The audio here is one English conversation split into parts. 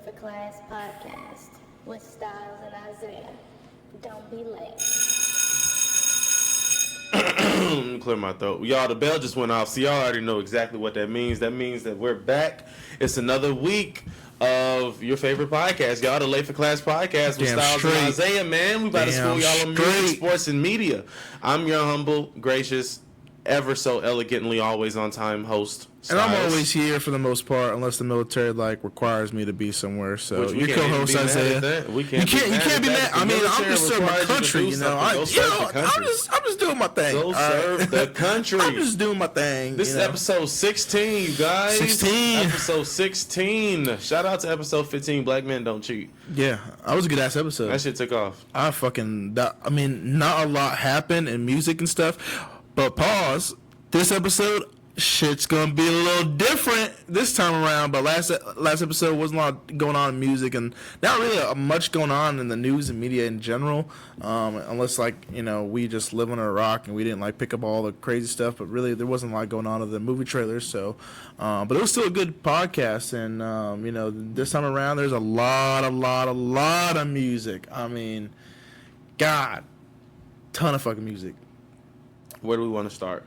for Class podcast with Styles and Isaiah. Don't be late. Let me clear my throat. Y'all, the bell just went off, so y'all already know exactly what that means. That means that we're back. It's another week of your favorite podcast, y'all. The Late for Class podcast with Styles and Isaiah, man. We about to school y'all on music, sports, and media. I'm your humble, gracious, ever so elegantly always on time host, Styles. And I'm always here for the most part, unless the military requires me to be somewhere. So your co-host Isaiah, you can't be mad. I mean, I'm just serving my country, I'm just doing my thing. Go serve the country. I'm just doing my thing. This is episode 16, you guys. 16. Episode 16. Shout out to episode 15. Black men don't cheat. Yeah, that was a good ass episode. That shit took off. I mean, not a lot happened in music and stuff. But pause. This episode, shit's gonna be a little different this time around. But last episode wasn't a lot going on in music, and not really much going on in the news and media in general. Unless we just live on a rock and we didn't pick up all the crazy stuff. But really, there wasn't a lot going on in the movie trailers. So, but it was still a good podcast. And this time around, there's a lot of music. I mean, God, ton of fucking music. Where do we want to start?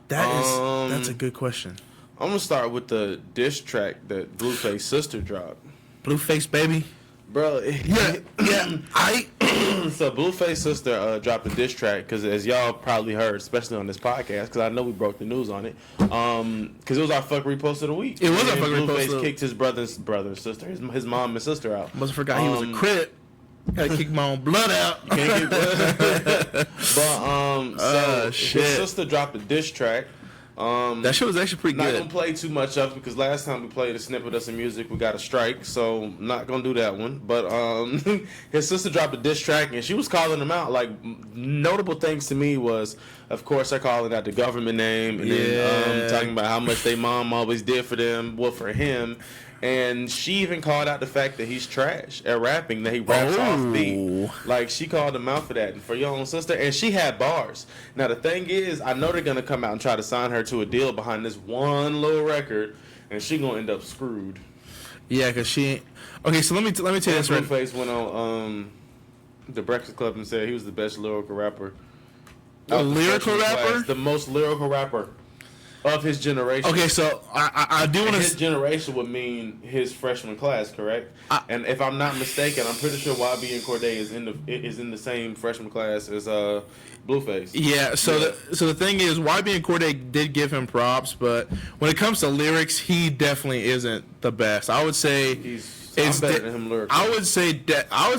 That's a good question. I'm gonna start with the diss track that Blueface sister dropped. Blueface baby, bro. Yeah. So Blueface sister dropped a diss track because, as y'all probably heard, especially on this podcast, because I know we broke the news on it. Because it was our fuck repost of the week. It was our fuck repost. Blueface kicked his brother and sister, his mom and sister out. Must have forgot he was a crip. Gotta kick my own blood out. You can't keep blood. So his sister dropped a diss track. That shit was actually pretty good. Not gonna play too much of it because last time we played a snippet of some music, we got a strike. So not gonna do that one. But his sister dropped a diss track and she was calling him out. Notable things to me was, of course, they're calling out the government name and then talking about how much their mom always did for them, for him. And she even called out the fact that he's trash at rapping, that he raps off beat. She called him out for that. And for your own sister, and she had bars. Now, the thing is, I know they're going to come out and try to sign her to a deal behind this one little record, and she going to end up screwed. Yeah, because she ain't... Okay, so let me tell you this. Blueface went on The Breakfast Club and said he was the best lyrical rapper. A lyrical rapper? The most lyrical rapper of his generation. Okay, so I do want to... His generation would mean his freshman class, correct? And if I'm not mistaken, I'm pretty sure YB and Cordae is in the same freshman class as Blueface. Yeah, so the thing is, YB and Cordae did give him props, but when it comes to lyrics, he definitely isn't the best. I would say... I'm better than him lyrically. I would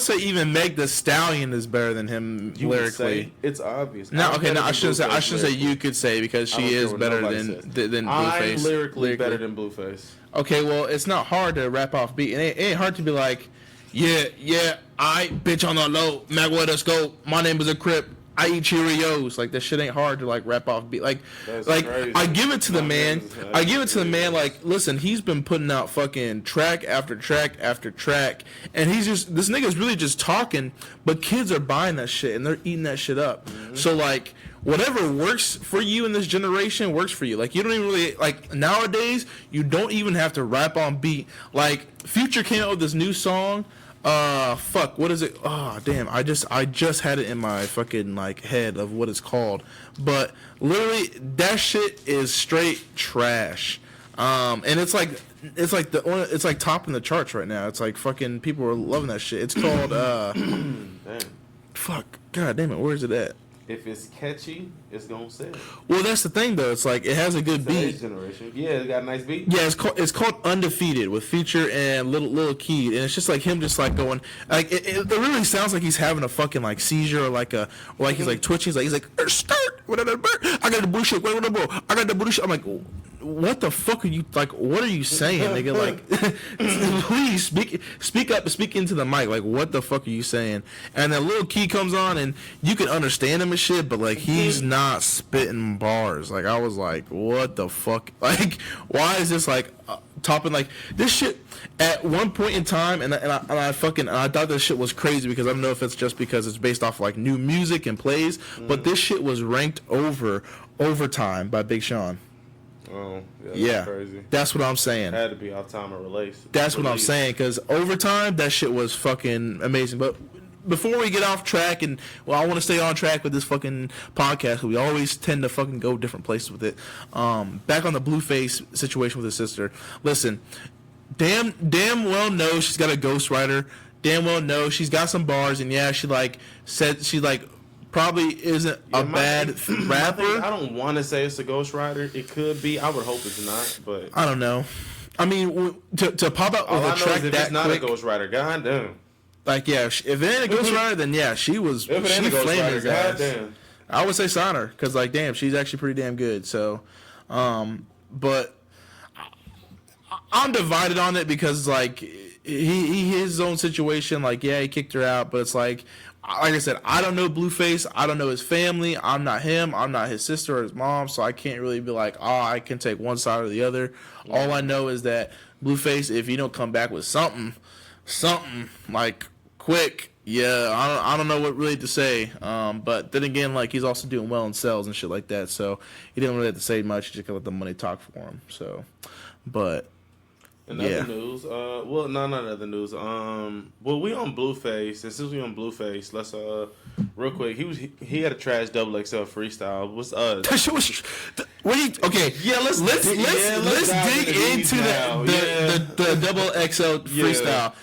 say even Meg Thee Stallion is better than him lyrically. It's obvious. I shouldn't say you could say because she is better than Blueface. I'm lyrically better than Blueface. Okay, well, it's not hard to rap off beat, and it ain't hard to be like, I bitch on the low, Mac with a scope, my name is a Crip, I eat Cheerios. That shit ain't hard to rap off beat. That's crazy. I give it to the man. Listen, he's been putting out fucking track after track after track, and this nigga's really just talking, but kids are buying that shit and they're eating that shit up. Mm-hmm. So whatever works for you in this generation works for you. You don't even really nowadays. You don't even have to rap on beat. Future came out with this new song. What is it? Oh, damn. I just had it in my fucking head of what it's called. But literally that shit is straight trash. And it's topping the charts right now. It's fucking people are loving that shit. It's called fuck. God damn it. Where is it at? If it's catchy, it's gonna sell. Well, that's the thing though. It's it has a good beat. Generation. Yeah, it got a nice beat. Yeah, it's called Undefeated with Future and Lil Keed, and it's just him just going it really sounds like he's having a fucking seizure or he's twitching. He's like start. I got the bullshit. I got the bullshit. I'm like, what the fuck are you what are you saying, nigga? Please speak up, speak into the mic. What the fuck are you saying? And then Lil Key comes on and you can understand him and shit, but he's not spitting bars. I was like, what the fuck? Why is this topping this shit at one point in time? And I thought this shit was crazy because I don't know if it's just because it's based off new music and plays, but this shit was ranked over Overtime by Big Sean. Oh, Yeah, that's crazy. that's what I'm saying. Had to be off time of release. That's what I'm saying, because overtime, that shit was fucking amazing. But before we get off track, and well, I want to stay on track with this fucking podcast, 'cause we always tend to fucking go different places with it. Back on the Blueface situation with his sister. Listen, damn well knows she's got a ghostwriter. Damn well knows she's got some bars, and yeah, she like said she like probably isn't a bad rapper. I don't want to say it's a ghostwriter. It could be. I would hope it's not, but I don't know. I mean, to pop out with a track if that it's not quick, a ghostwriter, goddamn. like yeah, if it ain't a ghostwriter, then yeah, she was. If it she ain't a flamed ghostwriter, his ass. goddamn. I would say sign her, because like damn, she's actually pretty damn good. So, but I'm divided on it, because like he his own situation. Like yeah, he kicked her out, but it's like I said, I don't know Blueface. I don't know his family. I'm not him. I'm not his sister or his mom, so I can't really be like, oh, I can take one side or the other. Yeah. All I know is that Blueface, if you don't come back with something like quick, yeah, I don't know what really to say. But then again, like he's also doing well in sales and shit like that, so he didn't really have to say much. He just gotta let the money talk for him. So, but. In other news, well, no, not other news. Well, we on Blueface, and since we on Blueface, let's real quick. He had a trash double XL freestyle. What's that shit was. Okay, yeah, let's dig into the double XL freestyle.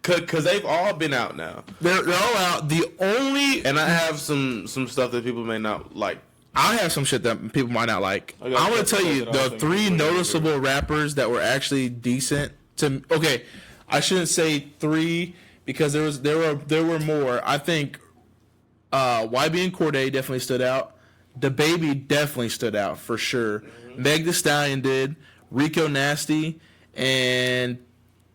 Cause they've all been out now. They're all out. The only and I have some stuff that people may not like. I have some shit that people might not like. I'm going to tell you the three noticeable rappers that were actually decent to. Okay, I shouldn't say three, because there were more. I think YB and Cordae definitely stood out. DaBaby definitely stood out for sure. Mm-hmm. Meg Thee Stallion did. Rico Nasty, and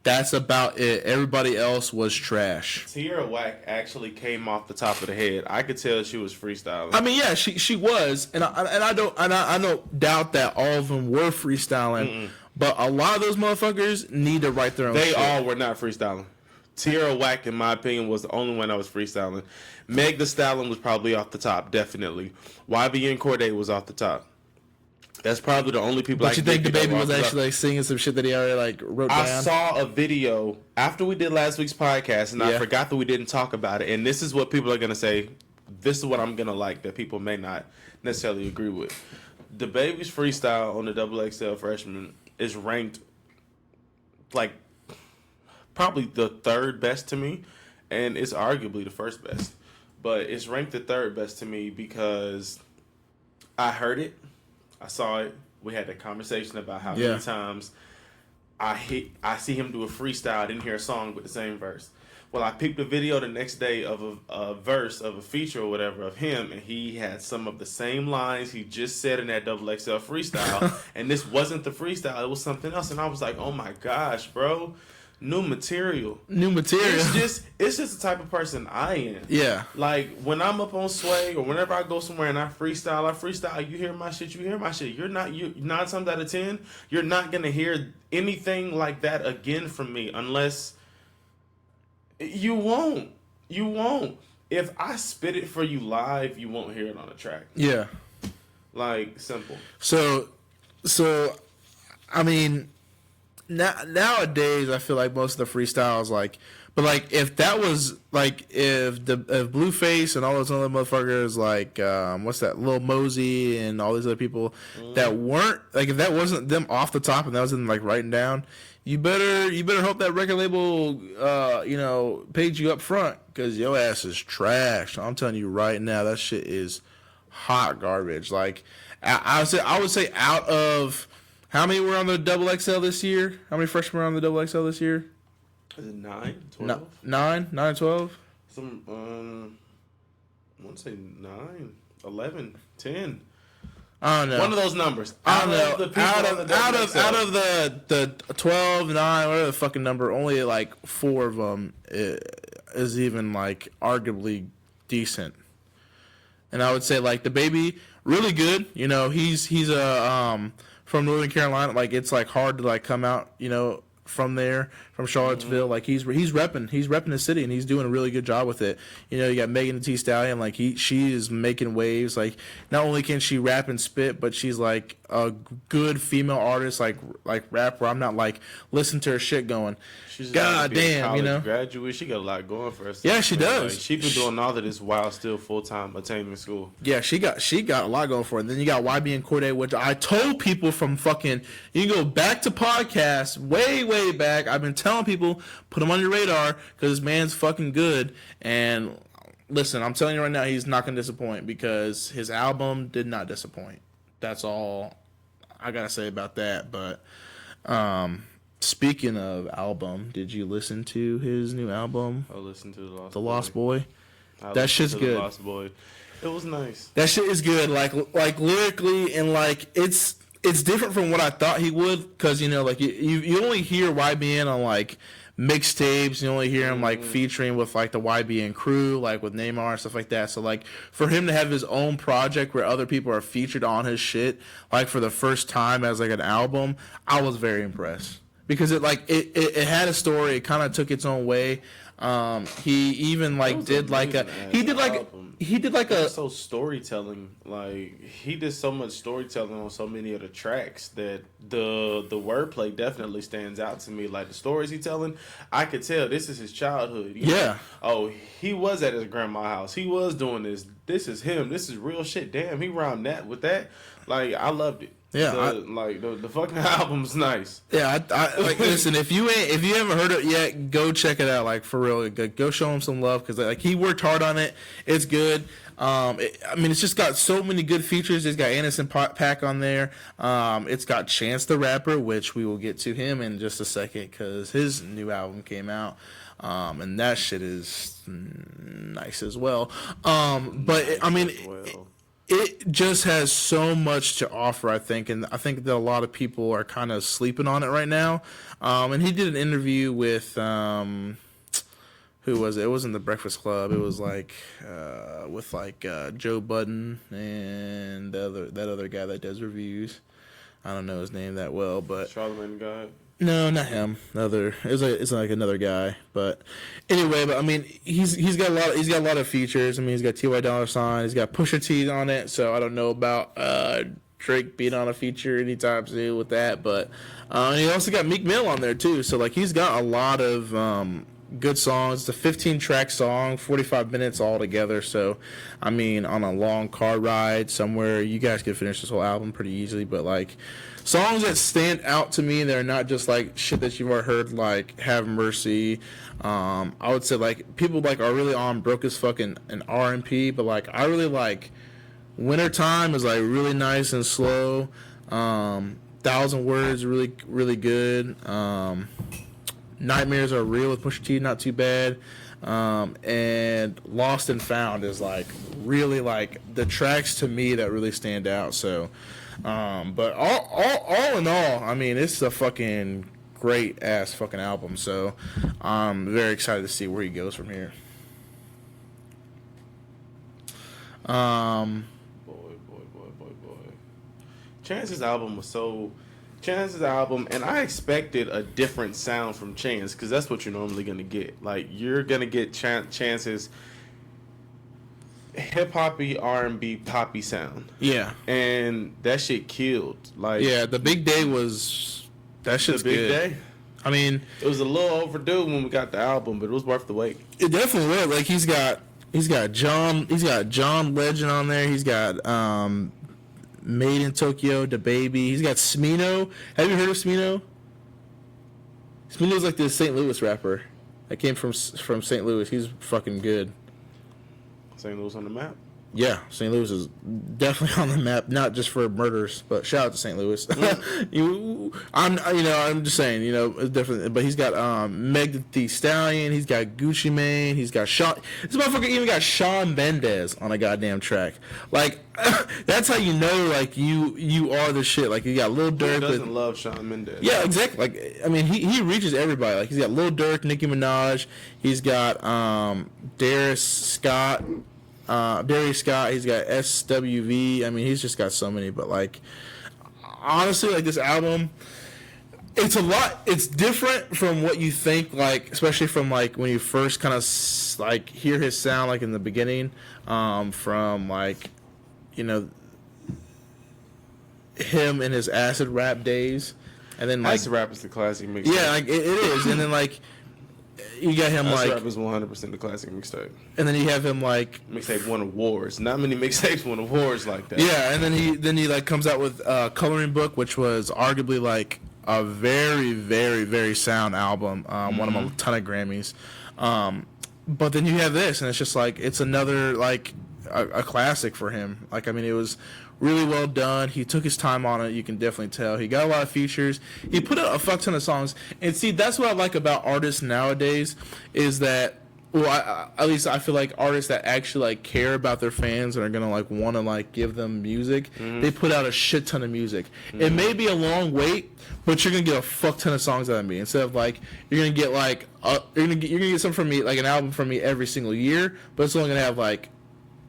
that's about it. Everybody else was trash. Tierra Whack actually came off the top of the head. I could tell she was freestyling. I mean, yeah, she was, and I don't doubt that all of them were freestyling. Mm-mm. But a lot of those motherfuckers need to write their own. They shit. all were not freestyling. Tierra Whack, in my opinion, was the only one that was freestyling. Meg Thee Stallion was probably off the top, definitely. YB and Cordae was off the top. That's probably the only people. But you think DaBaby was actually like singing some shit that he already like wrote down? I saw a video after we did last week's podcast, and I forgot that we didn't talk about it. And this is what people are gonna say. This is what I'm gonna like that people may not necessarily agree with. DaBaby's freestyle on the XXL Freshman is ranked like probably the third best to me, and it's arguably the first best. But it's ranked the third best to me because I heard it. I saw it. We had a conversation about how many times I see him do a freestyle. I didn't hear a song with the same verse. Well, I picked a video the next day of a verse of a feature or whatever of him, and he had some of the same lines he just said in that XXL freestyle. And this wasn't the freestyle; it was something else. And I was like, "Oh my gosh, bro! New material. It's just the type of person I am. Yeah. Like when I'm up on Sway or whenever I go somewhere and I freestyle. You hear my shit. You're 9 times out of 10, you're not gonna hear anything like that again from me unless you won't. If I spit it for you live, you won't hear it on a track. Yeah. Like simple. So, I mean. Nowadays, I feel like most of the freestyles, like, but like if that was like if Blueface and all those other motherfuckers, like what's that, Lil Mosey and all these other people that weren't like, if that wasn't them off the top and that was them like writing down, you better hope that record label paid you up front, because your ass is trash. I'm telling you right now, that shit is hot garbage. Like I would say out of how many were on the XXL this year? How many freshmen were on the XXL this year? Is it 9, 12? No, 9, 12? I want to say 9, 11, 10. I don't know. One of those numbers. I don't know. Out of the 12, 9, whatever the fucking number, only like 4 of them is even like arguably decent. And I would say like DaBaby, really good. You know, he's a from Northern Carolina. Like it's like hard to like come out, from there, from Charlottesville. Like he's repping the city, and he's doing a really good job with it. You got Megan Thee Stallion, like she is making waves. Like not only can she rap and spit, but she's like a good female artist like rap where I'm not like listening to her shit going, She's just God about to be a damn, college you know. graduate. She got a lot going for herself. Yeah, she man. does. Like, she been doing all of this while still full time attending school. Yeah, she got a lot going for her. And then you got YB and Cordae, which I told people from fucking, you can go back to podcasts way back. I've been telling people, put him on your radar because this man's fucking good. And listen, I'm telling you right now, he's not gonna disappoint because his album did not disappoint. That's all I gotta say about that. But speaking of album, did you listen to his new album? I listened to The Lost Boy. I That shit's listened to good. The Lost Boy. It was nice. That shit is good. Like lyrically and like it's different from what I thought he would because you know like you only hear YBN on like mixtapes. You only hear him like featuring with like the YBN crew, like with Neymar and stuff like that. So like for him to have his own project where other people are featured on his shit, like for the first time as like an album, I was very impressed because it had a story. It kind of took its own way. He even like did like a so storytelling. Like he did so much storytelling on so many of the tracks that the wordplay definitely stands out to me. Like the stories he telling, I could tell this is his childhood. You know? Oh, he was at his grandma's house. He was doing this. This is him. This is real shit. Damn, he round that with that. Like I loved it. Yeah, the fucking album's nice. Yeah, I like listen. If you haven't heard it yet, go check it out. Like for real, go show him some love because like he worked hard on it. It's good. I mean, it's just got so many good features. It's got Anderson .Paak on there. It's got Chance the Rapper, which we will get to him in just a second because his new album came out. And that shit is nice as well. But I mean. It just has so much to offer, I think, and I think that a lot of people are kind of sleeping on it right now. And he did an interview with who was it? It wasn't the Breakfast Club. It was like with like Joe Budden and that other guy that does reviews. I don't know his name that well, but Charlamagne guy. No, not him. It's like another guy. But anyway, I mean, he's got a lot of features. I mean, he's got T.Y. Dollar Sign. He's got Pusha T on it. So I don't know about Drake being on a feature anytime soon with that. But and he also got Meek Mill on there too. So like he's got a lot of good songs. It's a 15-track song, 45 minutes all together. So I mean, on a long car ride somewhere, you guys could finish this whole album pretty easily. But like. Songs that stand out to me, they're not just like shit that you've already heard, like Have Mercy. I would say like people like are really on Broke as Fuck and R&P, but like I really like Wintertime is like really nice and slow. 1,000 Words really good. Nightmares Are Real with Pusha T, not too bad. And Lost and Found is like really like the tracks to me that really stand out. So. But all in all, I mean, it's a fucking great ass fucking album. So I'm very excited to see where he goes from here. Boy. Chance's album, and I expected a different sound from Chance because that's what you're normally gonna get. Like you're gonna get Chance's hip hoppy R&B poppy sound. Yeah, and that shit killed. Like yeah, the Big Day was that shit's the Big good. Day. I mean, it was a little overdue when we got the album, but it was worth the wait. It definitely was. Like he's got John Legend on there. He's got Made in Tokyo, Da Baby. He's got Smino. Have you heard of Smino? Smino's like this St. Louis rapper that came from St. Louis. He's fucking good. St. Louis on the map? Yeah, St. Louis is definitely on the map, not just for murders, but shout out to St. Louis. I'm just saying, it's different. But he's got Meg Thee Stallion, he's got Gucci Mane, he's got Shawn. This motherfucker even got Shawn Mendes on a goddamn track. Like, that's how you know, like you are the shit. Like you got Lil Durk. Who doesn't love Shawn Mendes? Yeah, exactly. Like I mean, he reaches everybody. Like he's got Lil Durk, Nicki Minaj. He's got Darius Scott. He's got SWV. I mean, he's just got so many. But like, honestly, like this album, it's a lot. It's different from what you think. Like, especially from like when you first kind of like hear his sound, like in the beginning, from like, him in his acid rap days, and then like Acid Rap is the classic mixtape. yeah, like it is, and then like you got him Acid like, Rap is 100% the classic mixtape. and then you have him like Mixtape won awards. Not many mixtapes won awards like that. yeah, and then he like comes out with Coloring Book, which was arguably like a very very very sound album, won him a ton of Grammys. But then you have this, and it's just like it's another like a classic for him. Like I mean, it was really well done. He took his time on it. You can definitely tell. He got a lot of features. He put out a fuck ton of songs. And see, that's what I like about artists nowadays is that, well, at least I feel like artists that actually like care about their fans and are gonna like want to like give them music. They put out a shit ton of music. It may be a long wait, but you're gonna get a fuck ton of songs out of me. Instead of like you're gonna get like you're gonna get something from me, like an album from me every single year, but it's only gonna have like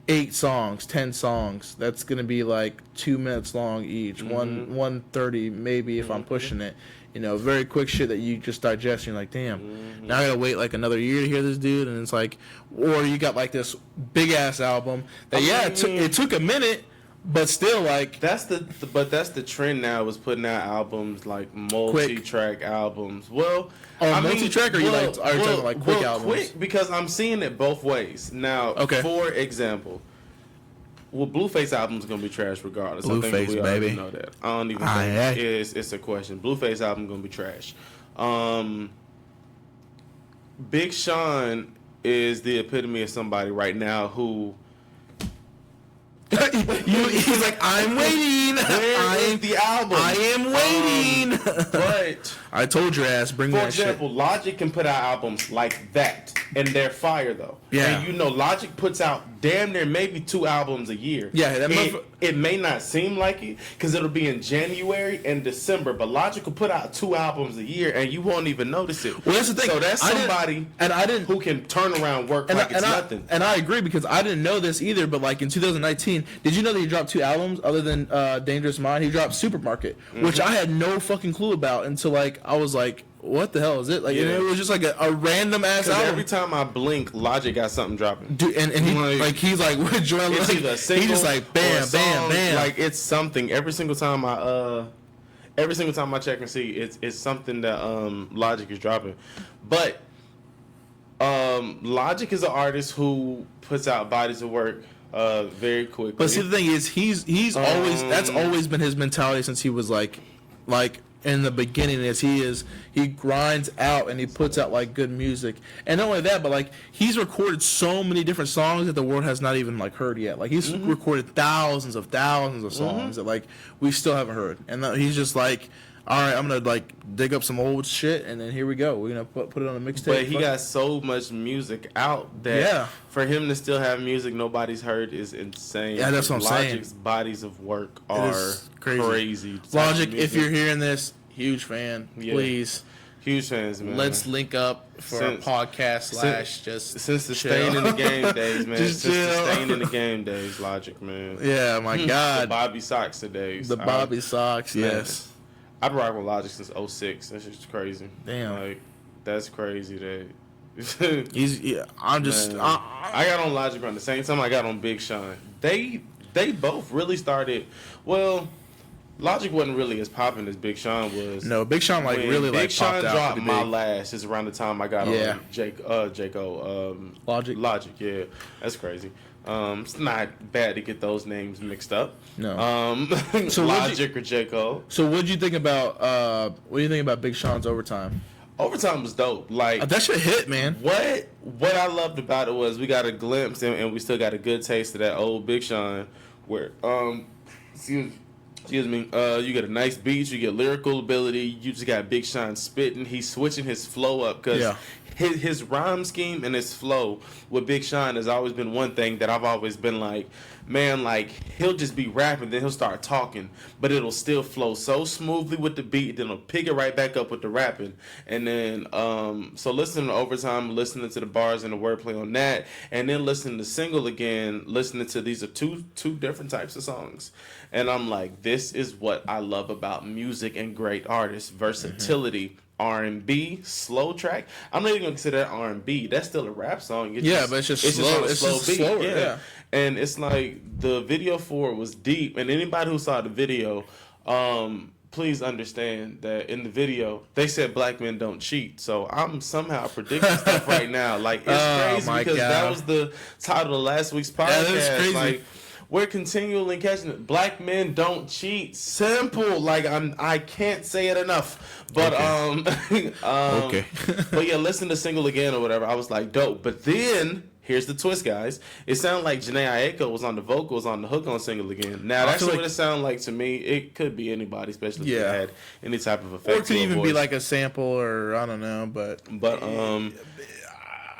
8 songs, 10 songs. That's gonna be like 2 minutes long each. 1:30 maybe if I'm pushing it. You know, very quick shit that you just digest. And you're like, damn. Now I gotta wait like another year to hear this dude, and it's like, or you got like this big ass album that it took a minute, but still like that's the trend now is putting out albums like multi-track albums. Well, multi-track, or you like are you talking like quick albums? Quick, because I'm seeing it both ways now. Okay. For example, well, Blueface album's gonna be trash regardless. I think Blueface, we already baby. know that. I don't even think it's a question. Blueface album gonna be trash. Big Sean is the epitome of somebody right now who. He's like, I'm waiting. Where is the album? I am waiting. But I told your ass, bring for that example, shit. Logic can put out albums like that, and they're fire though. Yeah. And you know, Logic puts out damn near maybe 2 albums a year. Yeah, that it may not seem like it because it'll be in January and December, but Logic will put out 2 albums a year, and you won't even notice it. Well, that's the thing. So that's somebody who can turn around work like it's nothing. And I agree because I didn't know this either. But like in 2019, did you know that he dropped 2 albums other than Dangerous Mind? He dropped Supermarket, which I had no fucking clue about until like I was like, what the hell is it? Like, and it was just like a random ass album. Every time I blink, Logic got something dropping. Dude, and he like he's like what Joel it's like, either a single, he just like bam, bam, bam. Like it's something. Every single time I check and see, it's something that Logic is dropping. But Logic is an artist who puts out bodies of work very quickly. But see, the thing is, he's always that's always been his mentality since he was like in the beginning. He grinds out and he puts out like good music, and not only that, but like he's recorded so many different songs that the world has not even like heard yet. Like he's recorded thousands of songs that like we still haven't heard, and he's just like, all right, I'm gonna like dig up some old shit, and then here we go. We're gonna put it on a mixtape. But he got so much music out that for him to still have music nobody's heard is insane. Yeah, that's what I'm saying. Logic's bodies of work are crazy. Logic, if you're hearing this, huge fan. Please, huge fans, man. Let's link up for a podcast since the staying in the game days, man. Since the staying in the game days, Logic, man. Yeah, my God. The Bobby Sox days. The Bobby Sox, yes. I've been rocking with Logic since 06. That's just crazy. Damn. Like, that's crazy that I got on Logic around the same time I got on Big Sean. They both really started. Well, Logic wasn't really as popping as Big Sean was. No, Big Sean like really Big like Sean popped out. dropped My Last is around the time I got on Logic. Logic, yeah, that's crazy. It's not bad to get those names mixed up. No. So Logic or J. Cole. So what do you think about Big Sean's Overtime? Overtime was dope. Like that shit hit, man. What I loved about it was we got a glimpse and we still got a good taste of that old Big Sean where excuse me, you get a nice beat, you get lyrical ability, you just got Big Sean spitting, he's switching his flow up because his rhyme scheme and his flow with Big Sean has always been one thing that I've always been like, man, like he'll just be rapping, then he'll start talking, but it'll still flow so smoothly with the beat, then he'll pick it right back up with the rapping. And then so listening to Overtime, listening to the bars and the wordplay on that, and then listening to Single again, listening to these are two different types of songs. And I'm like, this is what I love about music and great artists, versatility. R&B, slow track. I'm not even gonna consider that R&B. That's still a rap song. But it's just slow. It's slow beat. Slower, And it's like the video for it was deep. And anybody who saw the video, Please understand that in the video they said black men don't cheat. So I'm somehow predicting stuff right now. Like it's crazy because that was the title of last week's podcast. That is crazy. Like we're continually catching it. Black men don't cheat. Simple. Like I can't say it enough. But Okay. but yeah, listen to Single Again or whatever. I was like, dope. But then here's the twist, guys. It sounded like Janae Aiko was on the vocals on the hook on Single Again. Now, that's what it sounded like to me. It could be anybody, especially if they had any type of effect. Or it could even be like a sample or I don't know. But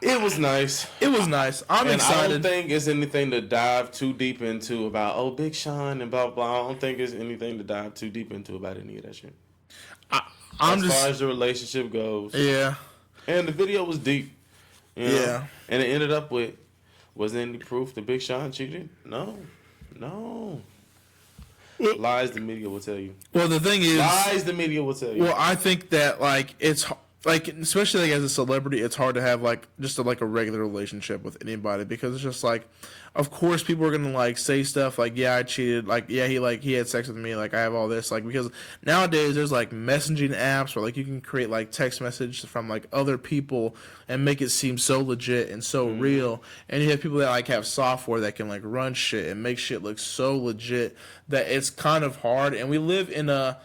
it was nice. It was nice. I'm excited. I don't think it's anything to dive too deep into about, Big Sean and blah, blah. I don't think it's anything to dive too deep into about any of that shit. As far as the relationship goes. Yeah. And the video was deep. You know? Yeah. And it ended up with, was there any proof that Big Sean cheated? No. Lies the media will tell you. Well, the thing is... Lies the media will tell you. Well, I think that, like, it's... Like, especially like as a celebrity, it's hard to have like just a regular relationship with anybody because it's just like, of course, people are gonna like say stuff like, yeah, I cheated, like, yeah, he had sex with me, like I have all this, like because nowadays there's like messaging apps where like you can create like text message from like other people and make it seem so legit and so real, and you have people that like have software that can like run shit and make shit look so legit that it's kind of hard, and we live in a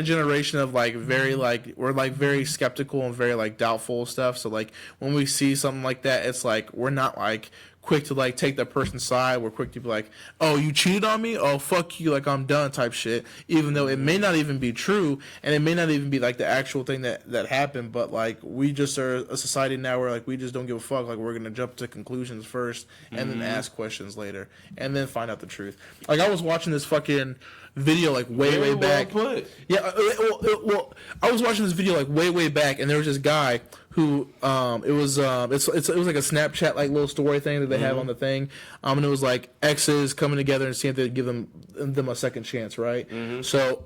generation of like very like we're like very skeptical and very like doubtful of stuff. So like when we see something like that, it's like we're not like quick to like take that person's side. We're quick to be like, oh, you cheated on me? Oh, fuck you, like I'm done type shit. Even though it may not even be true and it may not even be like the actual thing that happened, but like we just are a society now where like we just don't give a fuck. Like we're gonna jump to conclusions first and then ask questions later and then find out the truth. Like I was watching this fucking video like way back. Yeah, well, I was watching this video like way back, and there was this guy who it was like a Snapchat like little story thing that they have on the thing, and it was like exes coming together and seeing if they'd give them a second chance, right? So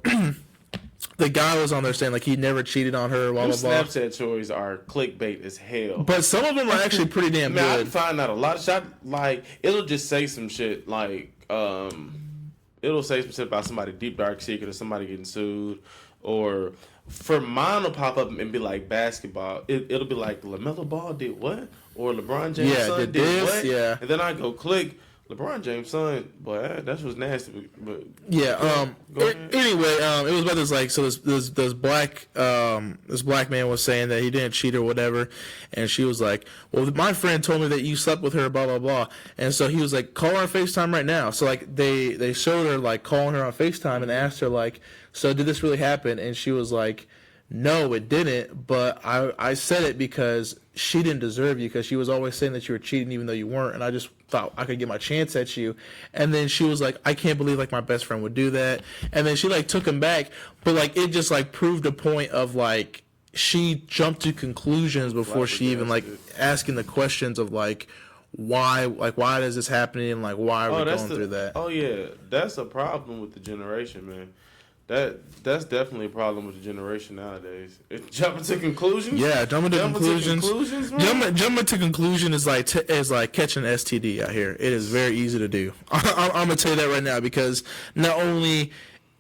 the guy was on there saying like he never cheated on her, blah blah blah. Snapchat stories are clickbait as hell, but some of them are actually pretty damn good. I find out a lot of shit like it'll just say some shit like it'll say some shit about somebody deep dark secret or somebody getting sued, or for mine will pop up and be like basketball. It'll be like LaMelo Ball did what, or LeBron James' son did what, and then I go click LeBron James' son. Boy, that was nasty. But yeah. Anyway, it was about this like so this black man was saying that he didn't cheat or whatever, and she was like, well, my friend told me that you slept with her, blah blah blah, and so he was like, call her on FaceTime right now. So like they showed her like calling her on FaceTime and asked her like, so did this really happen? And she was like, no, it didn't, but I said it because she didn't deserve you, because she was always saying that you were cheating even though you weren't, and I just thought I could get my chance at you. And then she was like, I can't believe like my best friend would do that. And then she like took him back, but like it just like proved a point of like she jumped to conclusions before she even like asking the questions of like why is this happening and like why are we going through that. Oh yeah, that's a problem with the generation, man. That's definitely a problem with the generation nowadays. Jumping to conclusions. Yeah, jumping to conclusions. Jumping to conclusion is like catching an STD out here. It is very easy to do. I'm gonna tell you that right now, because not only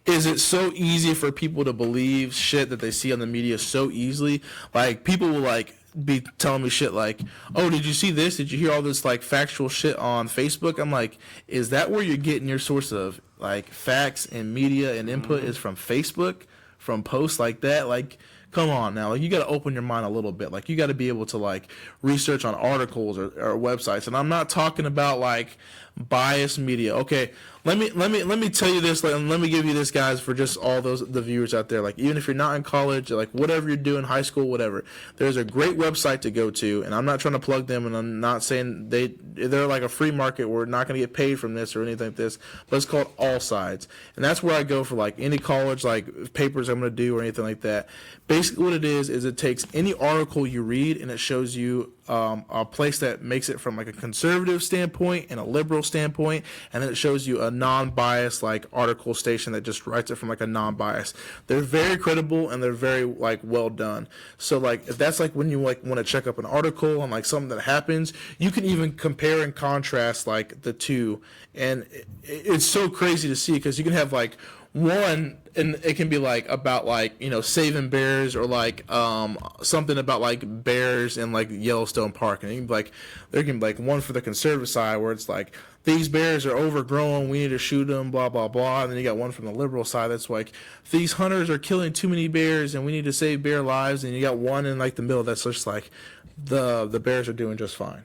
is it so easy for people to believe shit that they see on the media so easily, like people will like be telling me shit like, oh, did you see this? Did you hear all this like factual shit on Facebook? I'm like, is that where you're getting your source of like facts and media and input is from Facebook, from posts like that? Like, come on now, like you got to open your mind a little bit. Like you got to be able to like research on articles or websites. And I'm not talking about like biased media. Okay, let me tell you this, like, let me give you this, guys, for just all the viewers out there. Like, even if you're not in college, like whatever you're doing, high school, whatever, there's a great website to go to, and I'm not trying to plug them, and I'm not saying they're like a free market. We're not going to get paid from this or anything like this, but it's called All Sides, and that's where I go for like any college like papers I'm going to do or anything like that. Basically, what it is it takes any article you read and it shows you a place that makes it from like a conservative standpoint and a liberal standpoint, and then it shows you a non-biased like article station that just writes it from like a non-bias. They're very credible and they're very like well done. So like if that's like when you like want to check up an article on like something that happens, you can even compare and contrast like the two, and it's so crazy to see, because you can have like one, and it can be like about like saving bears or like something about like bears in like Yellowstone Park, and you can be like there can be like one for the conservative side where it's like these bears are overgrown, we need to shoot them, blah blah blah, and then you got one from the liberal side that's like these hunters are killing too many bears and we need to save bear lives, and you got one in like the middle that's just like the bears are doing just fine.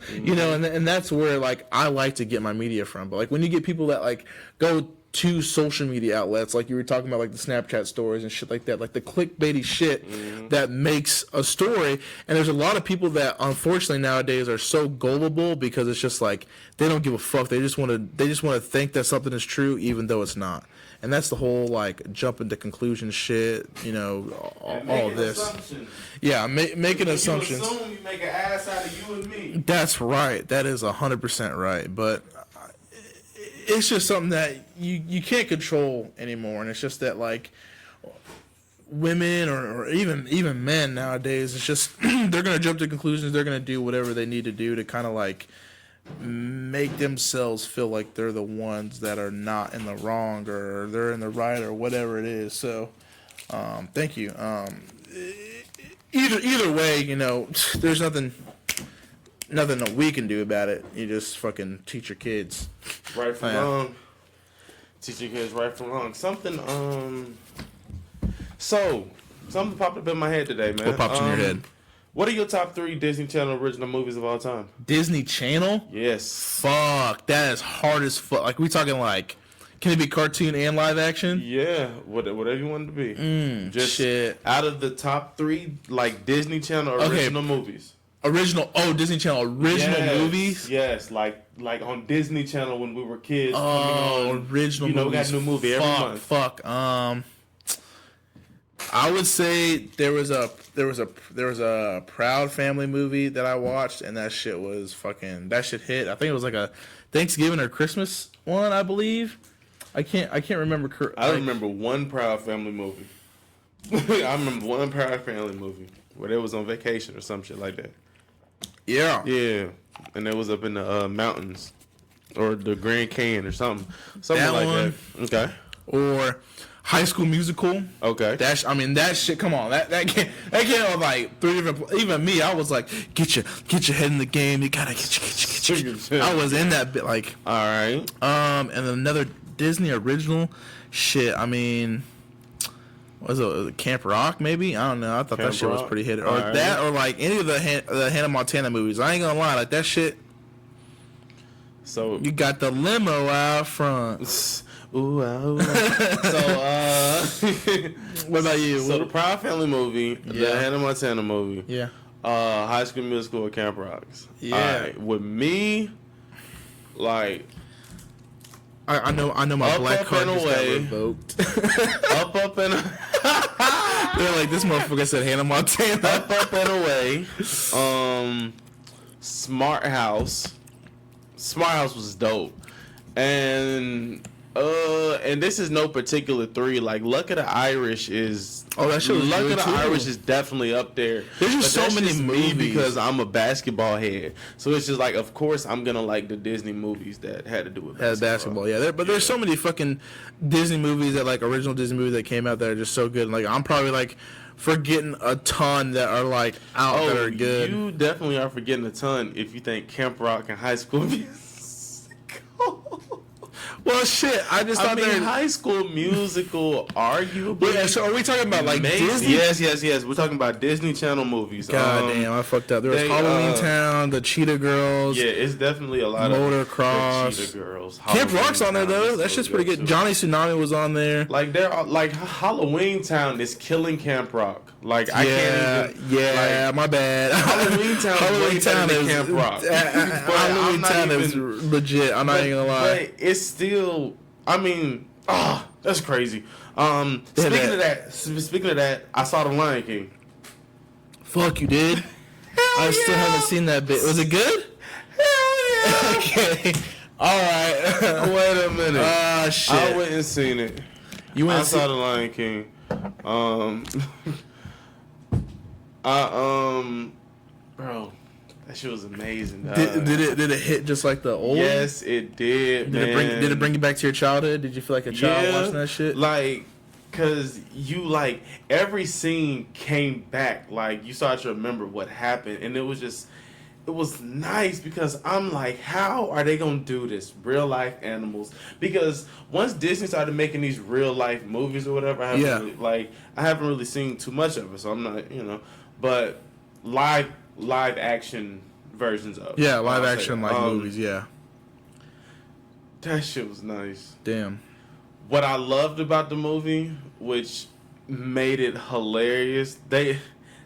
And that's where like I like to get my media from. But like when you get people that like go to social media outlets, like you were talking about, like the Snapchat stories and shit like that, like the clickbaity shit that makes a story. And there's a lot of people that unfortunately nowadays are so gullible because it's just like they don't give a fuck. They just want to think that something is true even though it's not. And that's the whole like jumping to conclusion shit, all this. Assumptions. Yeah, making assumptions. You assume you make an ass out of you and me. That's right. That is 100% right. But it's just something that you can't control anymore, and it's just that like women or even men nowadays, it's just they're gonna jump to conclusions. They're gonna do whatever they need to do to kind of like make themselves feel like they're the ones that are not in the wrong or they're in the right or whatever it is. So, thank you. Either way, there's nothing that we can do about it. You just fucking teach your kids. Right from wrong. Teach your kids right from wrong. Something popped up in my head today, man. What pops in your head? What are your top 3 Disney Channel original movies of all time? Disney Channel? Yes. Fuck, that is hard as fuck. Like, we talking like, can it be cartoon and live action? Yeah, whatever you want it to be. Just shit. Out of the top 3, like, Disney Channel original movies. Disney Channel original movies? Yes, like on Disney Channel when we were kids. Original movies. We got a new movie every month. Fuck. I would say there was a Proud Family movie that I watched, and that shit hit. I think it was like a Thanksgiving or Christmas one, I believe. I can't remember. I remember one Proud Family movie. I remember one Proud Family movie where they was on vacation or some shit like that. Yeah. Yeah, and it was up in the mountains or the Grand Canyon or something That like one. that. Okay. Or High School Musical. Okay. That shit. Come on, that came on like 3 different. Even me, I was like, get your head in the game. You gotta get your. I was in that bit like. All right. And another Disney original. Shit. I mean, was it Camp Rock? Maybe, I don't know. I thought that shit was pretty hit. Or that, or like any of the Hannah Montana movies. I ain't gonna lie, like that shit. So you got the limo out front. Ooh, So, what about you? So the Proud Family movie, the Hannah Montana movie, yeah, High School Musical, or Camp Rocks. Yeah, right. With me, like, I know my black card just got revoked. up and they're like, this motherfucker said Hannah Montana. up and away. Smart House. Smart House was dope, and this is no particular 3. Like, Luck of the Irish is. Oh, that shit was Luck good of the too. Irish is definitely up there. There's just so many movies because I'm a basketball head, so it's just like, of course, I'm gonna like the Disney movies that had to do with basketball. Yeah. There's so many fucking Disney movies that, like, original Disney movies that came out that are just so good. Like, I'm probably like forgetting a ton that are like out that are good. You definitely are forgetting a ton if you think Camp Rock and High School Musical. Well, shit, I just thought High School Musical, arguably. Yeah, so are we talking about like Disney? Yes. We're talking about Disney Channel movies. God damn, I fucked up. There was Halloween Town, the Cheetah Girls. Yeah, it's definitely a lot Motocross. of Cheetah Girls. Camp Rock's on there though. That shit's pretty good. Too. Johnny Tsunami was on there. Like, Halloween Town is killing Camp Rock. Like, I can't even. Yeah, my bad. Halloween Town is Camp Rock. Halloween Town is legit. I'm not even gonna lie. But it's still. I mean, that's crazy. Speaking of that, I saw The Lion King. Fuck, you did? I still haven't seen that bit. Was it good? Hell yeah. Okay. All right. Wait a minute. Shit. I went and seen it. I saw The Lion King. Bro, That shit was amazing. Did it hit just like the old? Yes, it did. Did it bring you back to your childhood? Did you feel like a child watching that shit? Like, cause you like every scene came back. Like you started to remember what happened, and it was nice because I'm like, how are they gonna do this? Real life animals. Because once Disney started making these real life movies or whatever, I haven't really seen too much of it, so I'm not, but live action versions of it. Yeah, live action movies, yeah. That shit was nice. Damn. What I loved about the movie, which made it hilarious, they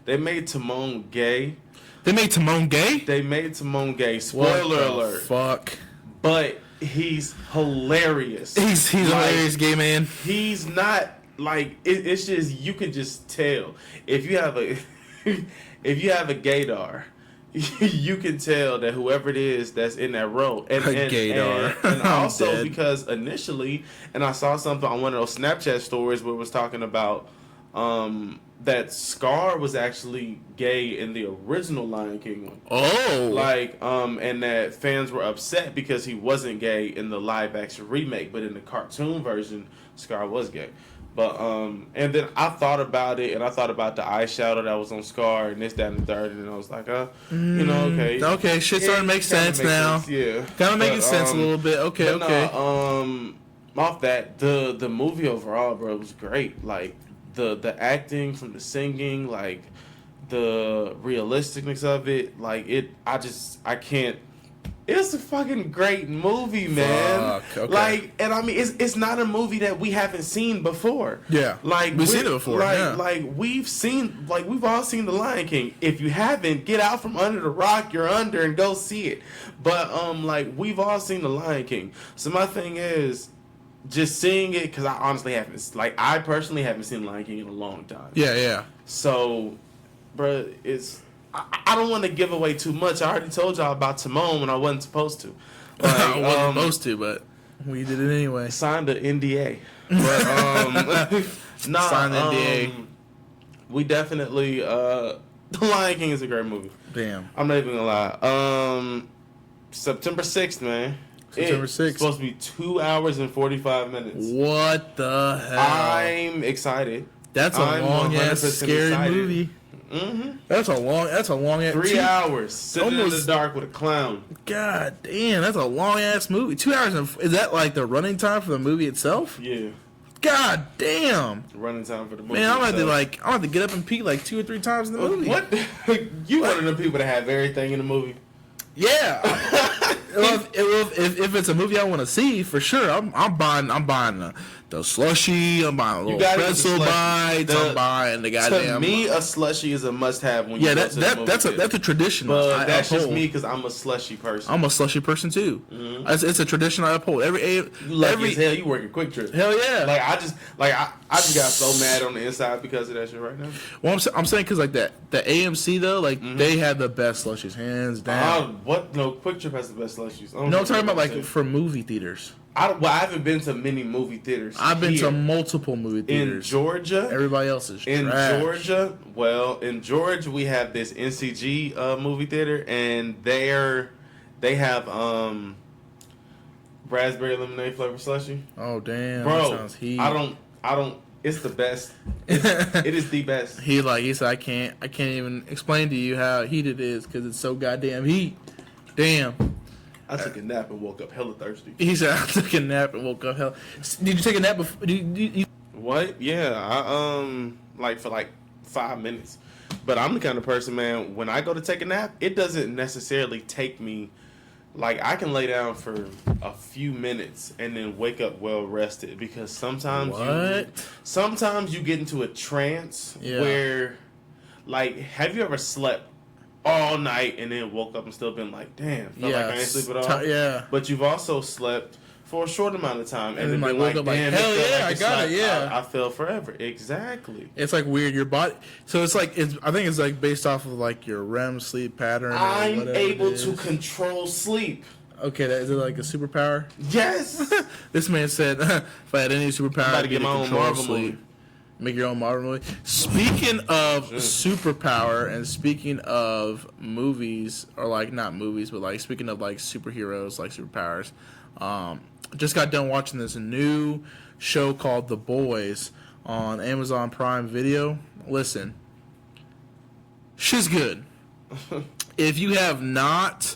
made Timon gay. They made Timon gay? They made Timon gay. Spoiler alert. Fuck. But he's hilarious. He's like, hilarious gay man. He's not like it's just you can just tell if you have a gaydar, you can tell that whoever it is that's in that role and gaydar. And also because initially, and I saw something on one of those Snapchat stories where it was talking about that Scar was actually gay in the original Lion King one. Oh. Like, and that fans were upset because he wasn't gay in the live action remake, but in the cartoon version, Scar was gay. But, and then I thought about it, and I thought about the eyeshadow that was on Scar, and this, that, and the third, and I was like, okay. Okay, shit starting to make sense now. Yeah. Kind of making sense a little bit. Okay, okay. No, off that, the movie overall, bro, was great. Like, the acting from the singing, like the realisticness of it, like I can't. It's a fucking great movie, man. Fuck, okay. Like, and I mean, it's not a movie that we haven't seen before. Yeah, like we've seen it before. Like we've all seen The Lion King. If you haven't, get out from under the rock you're under and go see it. But like we've all seen The Lion King. So my thing is, just seeing it, because I personally haven't seen Lion King in a long time. Yeah. So, bro, I don't want to give away too much. I already told y'all about Timon when I wasn't supposed to. Like, I wasn't supposed to, but we did it anyway. Signed the NDA. But, signed the NDA. We definitely, The Lion King is a great movie. Damn. I'm not even gonna lie. September 6th, man. September 6th. It's supposed to be 2 hours and 45 minutes. What the hell? I'm excited. That's a long ass scary movie. Mm-hmm. That's a long ass 3 hours sitting in the dark with a clown. God damn, that's a long ass movie. 2 hours is that like the running time for the movie itself? Yeah. God damn. Running time for the movie. Man, I'm gonna have to get up and pee like 2 or 3 times in the movie. What? You one of them people that have everything in the movie? Yeah. If it's a movie I want to see, for sure, I'm buying the slushie. I'm buying a little pretzel bites. I'm buying the goddamn. To me, a slushie is a must-have when you go to the movie. That's a tradition. But that's just me because I'm a slushie person. I'm a slushie person too. Mm-hmm. It's a tradition I uphold. You lucky as hell. You working Quick Trip. Hell yeah. Like I just got so mad on the inside because of that shit right now. Well, I'm saying because like the AMC though, like they had the best slushies, hands down. What? No, Quick Trip has the best slushies. No, I'm talking about like for movie theaters. I haven't been to many movie theaters. I've been to multiple movie theaters. In Georgia. Everybody else is in trash. In Georgia, we have this NCG movie theater, and they have raspberry lemonade flavor slushie. Oh damn, bro! That sounds heat. I don't. It's the best. It is the best. He said I can't even explain to you how heat it is because it's so goddamn heat. Damn. I took a nap and woke up hella thirsty. He said, I took a nap and woke up hella... Did you take a nap before... What? Yeah, I, for 5 minutes. But I'm the kind of person, man, when I go to take a nap, it doesn't necessarily take me... Like, I can lay down for a few minutes and then wake up well rested. Because sometimes you get into a trance where... Like, have you ever slept all night and then woke up and still been like, damn, felt like I ain't sleep at all. Yeah. But you've also slept for a short amount of time and then been like, damn, hell yeah, I got it. Yeah, I fell forever. Exactly. It's like weird. Your body. So it's like I think it's like based off of like your REM sleep pattern. I'm able to control sleep. Okay, is it like a superpower? Yes. This man said, if I had any superpower, I'm about to get my own Marvel sleep. movie. Make your own Marvel movie. Speaking of superpower and speaking of movies, or like not movies, but like speaking of like superheroes, like superpowers, just got done watching this new show called The Boys on Amazon Prime Video. Listen, shit's good. If you have not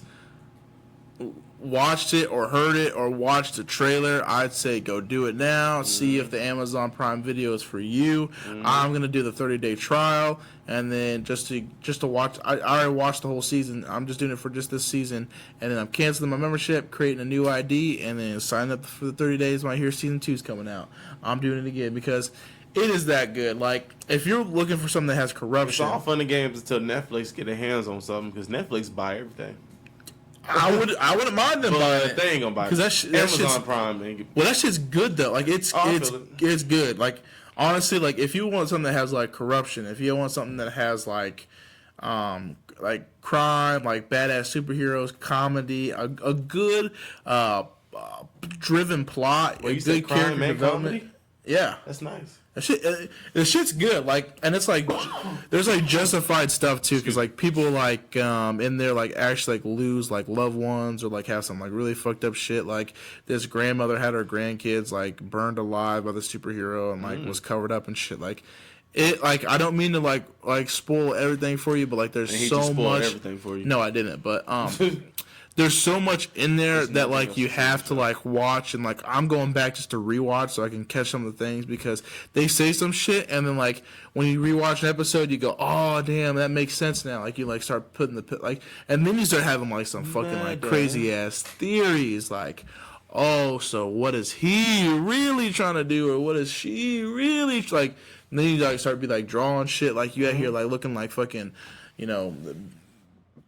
watched it or heard it or watched the trailer, I'd say go do it now. See if the Amazon Prime Video is for you. I'm gonna do the 30-day trial, and then just to watch. I already watched the whole season. I'm just doing it for just this season, and then I'm canceling my membership, creating a new ID, and then signing up for the 30 days when I hear season 2 is coming out. I'm doing it again because it is that good. Like, if you're looking for something that has It's corruption, all fun and games until Netflix get their hands on something, because Netflix buy everything. I wouldn't mind them buying it. They ain't gonna buy it. Because that Amazon shit's, Prime ain't. well, that shit's good though. Like it's good. Like honestly, like if you want something that has like corruption, if you want something that has like crime, like badass superheroes, comedy, a good driven plot, Well, a you said good crime character and development. comedy? Yeah. That's nice. The shit's good, like, and it's like there's like justified stuff too, because like people like in there like actually like lose like loved ones or like have some like really fucked up shit. Like this grandmother had her grandkids like burned alive by the superhero and like was covered up and shit. Like it, like I don't mean to like spoil everything for you, but like there's And he so just spoiled much. everything for you. No, I didn't, but there's so much in there that nothing like else you to have to like watch, and like I'm going back just to rewatch so I can catch some of the things, because they say some shit and then like when you rewatch an episode you go, oh damn, that makes sense now. Like you like start putting like, and then you start having like some fucking like crazy ass theories like, oh, so what is he really trying to do, or what is she really like? And then you like start be like drawing shit like you out here like looking like fucking, you know,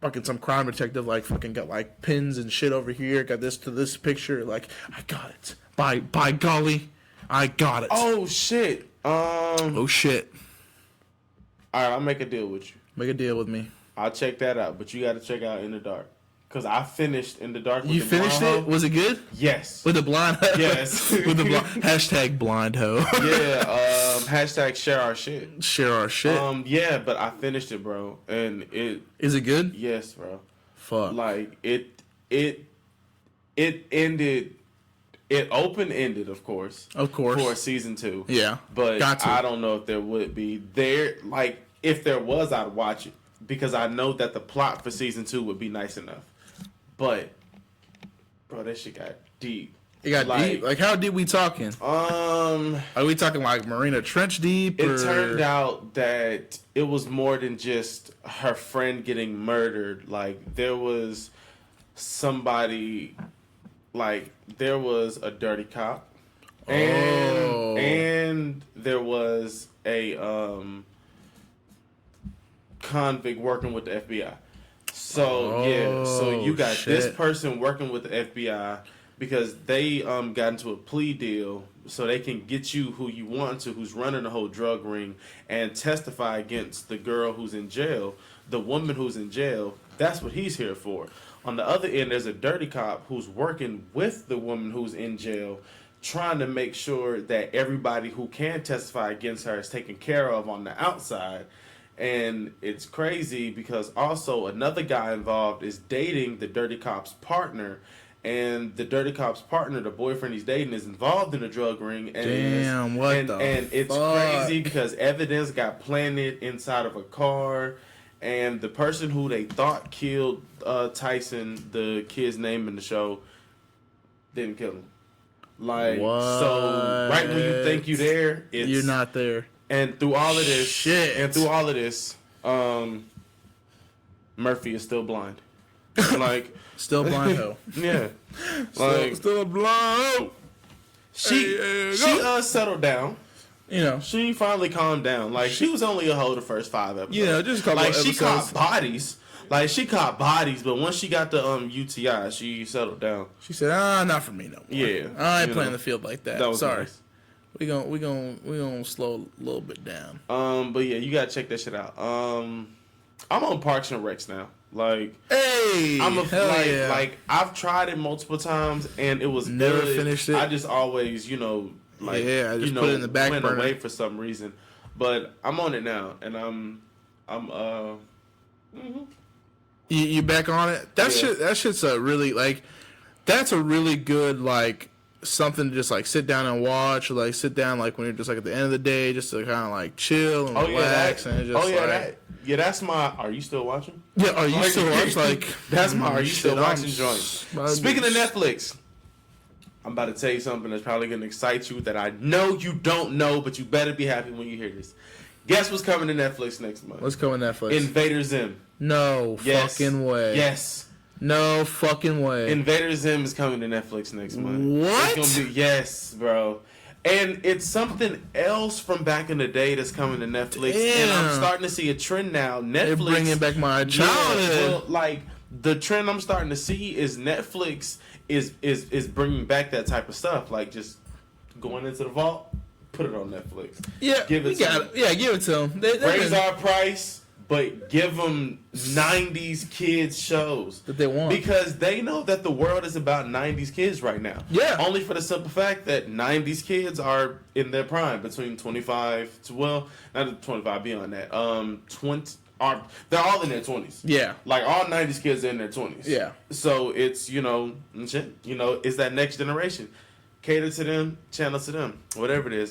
fucking some crime detective, like fucking got like pins and shit over here, got this to this picture, like I got it. By golly, I got it. Oh shit. Oh shit. Alright, I'll make a deal with you. Make a deal with me. I'll check that out, but you gotta check out In the Dark. Because I finished In the Dark with You the finished blind it? hoe. Was it good? Yes. With the blind hoe? Yes. With the hashtag blind hoe. Yeah, hashtag share our shit. Share our shit. Yeah, but I finished it, bro. And Is it good? yes, bro. Fuck. Like it ended. It open-ended, of course. Of course. For season 2. Yeah. But Got to. I don't know if there would be. Like, if there was, I'd watch it. Because I know that the plot for season 2 would be nice enough. But, bro, that shit got deep. It got deep. Like how deep we talking? Are we talking like Marina Trench deep? It turned out that it was more than just her friend getting murdered. Like, there was somebody, like, there was a dirty cop. And there was a convict working with the FBI. So so you got this person working with the FBI because they got into a plea deal so they can get you who you want to, who's running the whole drug ring, and testify against the girl who's in jail, the woman who's in jail. That's what he's here for. On the other end, there's a dirty cop who's working with the woman who's in jail, trying to make sure that everybody who can testify against her is taken care of on the outside. And it's crazy because also another guy involved is dating the dirty cop's partner, and the dirty cop's partner, the boyfriend he's dating, is involved in a drug ring. And and it's crazy because evidence got planted inside of a car, and the person who they thought killed Tyson, the kid's name in the show, didn't kill him. Like, so right when you think you're there, you're not there. And through all of this, Murphy is still blind. Like, still blind hoe. Yeah. Like, still blind. She settled down. You know, she finally calmed down. Like, she was only a hoe the first 5 episodes. Yeah, just a couple like episodes. She caught bodies. Like, she caught bodies, but once she got the UTI, she settled down. She said, not for me no more. Yeah. I ain't playing the field like that. Sorry. Nice. We gonna slow a little bit down. But yeah, you gotta check that shit out. I'm on Parks and Recs now. Like, hey, like I've tried it multiple times and it was never good. finished it. I just always, like I just put it in the back went burner. away for some reason. But I'm on it now, and You back on it? That shit's a really like. That's a really good like something to just like sit down and watch, or like sit down like when you're just like at the end of the day, just to kind of like chill and relax and just that's my. Are you still watching? Yeah, are you still watching? Like that's my. Are you still watching joint? Speaking Speaking of Netflix, I'm about to tell you something that's probably going to excite you that I know you don't know, but you better be happy when you hear this. Guess what's coming to Netflix next month? What's coming to Netflix? Invader Zim. No fucking way. Yes. No fucking way. Invader Zim is coming to Netflix next month. What? It's gonna be, yes, bro. And it's something else from back in the day that's coming to Netflix. Damn. And I'm starting to see a trend now. Netflix. They're bringing back my childhood. Yeah, well, like, the trend I'm starting to see is Netflix is bringing back that type of stuff. Like, just going into the vault, put it on Netflix. Yeah, give it to them. Yeah, give it to them. Raise our price, but give them 90s kids shows that they want, because they know that the world is about 90s kids right now. Yeah, only for the simple fact that 90s kids are in their prime, between 25 to, well, not 25, beyond that, 20 are, they're all in their 20s. Yeah, like all 90s kids are in their 20s. Yeah, so it's it's that next generation. Cater to them, channel to them, whatever it is.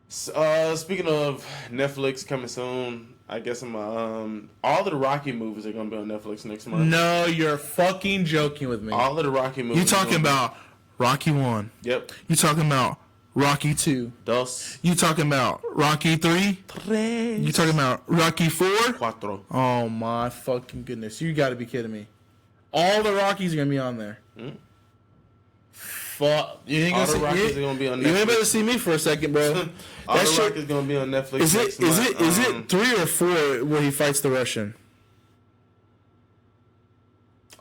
Speaking of Netflix coming soon, I guess I'm all of the Rocky movies are gonna be on Netflix next month. No, you're fucking joking with me. All of the Rocky movies. You talking about Rocky 1? Yep. You talking about Rocky 2? Dos. You talking about Rocky 3? Tres. You talking about Rocky 4? Cuatro. Oh my fucking goodness! You got to be kidding me. All the Rockies are gonna be on there. Fuck. You ain't all gonna the Rockies are gonna be on Netflix. You ain't better see me for a second, bro. All the Rockies gonna be on Netflix. Is it 3 or 4 where he fights the Russian?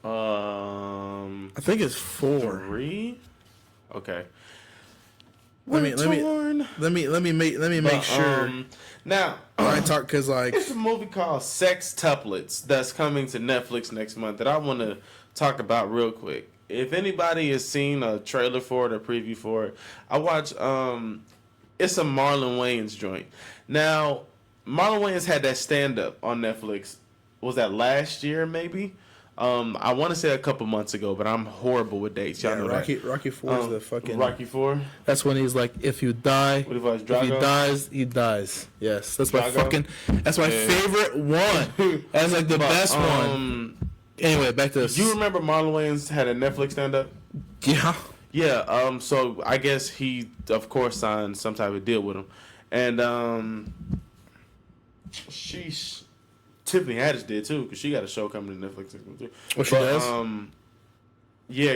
I think it's 4. 3. Okay. Let me make sure. Now, I talk because like it's a movie called Sextuplets that's coming to Netflix next month that I want to talk about real quick. If anybody has seen a trailer for it or preview for it, I watched. It's a Marlon Wayans joint. Now, Marlon Wayans had that stand up on Netflix. Was that last year? Maybe. I want to say a couple months ago, but I'm horrible with dates. Y'all know that. Rocky 4 is the fucking Rocky 4. That's when he's like, if you die, if he dies, he dies. Yes, that's my Drago? fucking. That's my favorite one. That's like the best one. Anyway, back to this. You remember Marlon Wayans had a Netflix stand up? Yeah. Yeah. So I guess he, of course, signed some type of deal with him, and sheesh. Tiffany Haddish did too, because she got a show coming to Netflix too. What she does? Yeah,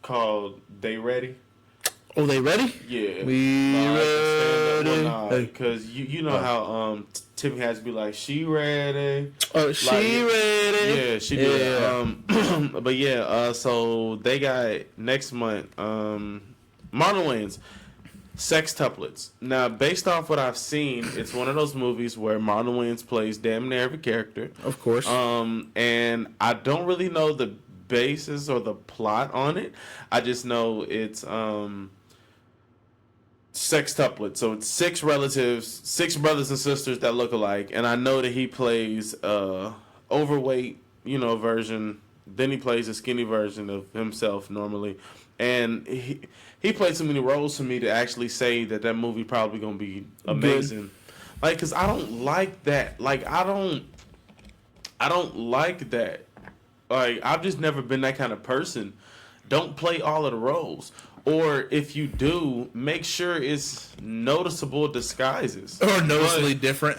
called They Ready. Oh, They Ready? Yeah. We ready. Because you know how Tiffany Haddish be like, she ready. Oh, she ready. Yeah, she did. Yeah. But yeah, so they got next month, Marlon Wayans. Sextuplets. Now, based off what I've seen, it's one of those movies where Marlon Wayans plays damn near every character. Of course. And I don't really know the basis or the plot on it. I just know it's sextuplets. So it's 6 relatives, 6 brothers and sisters that look alike. And I know that he plays overweight, version. Then he plays a skinny version of himself normally. And he played so many roles for me to actually say that movie probably gonna be amazing. Good. Like, cause I don't like that. Like, I don't like that. Like, I've just never been that kind of person. Don't play all of the roles. Or if you do, make sure it's noticeable disguises. Or noticeably different.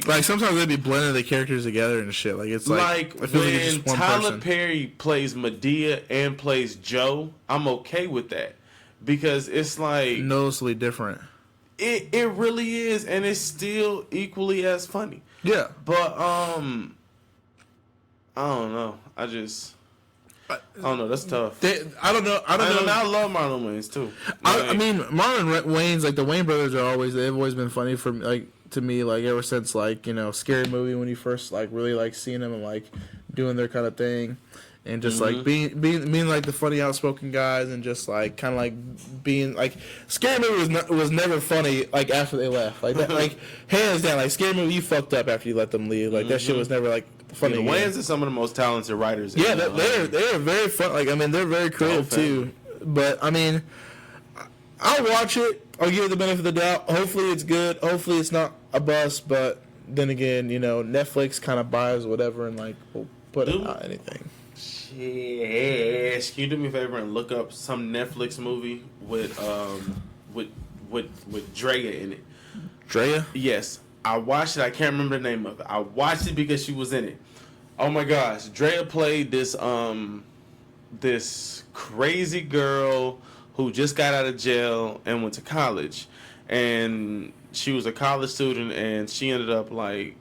like sometimes they be blending the characters together and shit. Like it's like when like Tyler Perry plays Madea and plays Joe, I'm okay with that. Because it's like noticeably different. It really is, and it's still equally as funny. Yeah. But I don't know. I don't know. That's tough. I don't know. And I love Marlon Wayans too. I mean, Marlon Wayans, like the Wayne brothers they've always been funny for to me, like ever since Scary Movie when you first really seeing them and doing their kind of thing, and just like being like the funny outspoken guys, and just like kind of like being like Scary Movie was never funny like after they left, like that, like hands down, like Scary Movie, you fucked up after you let them leave, like that shit was never like funny. The Wayans are some of the most talented writers. Yeah, they're very fun. Like I mean, they're very creative too. But I mean, I'll watch it. I'll give it the benefit of the doubt. Hopefully it's good. Hopefully it's not a bust. But then again, you know, Netflix kind of buys whatever and like will put out anything. Shit. Can you do me a favor and look up some Netflix movie with Drea in it? Drea? Yes. I watched it. I can't remember the name of it. I watched it because she was in it. Oh my gosh. Drea played this this crazy girl who just got out of jail and went to college. And she was a college student, and she ended up like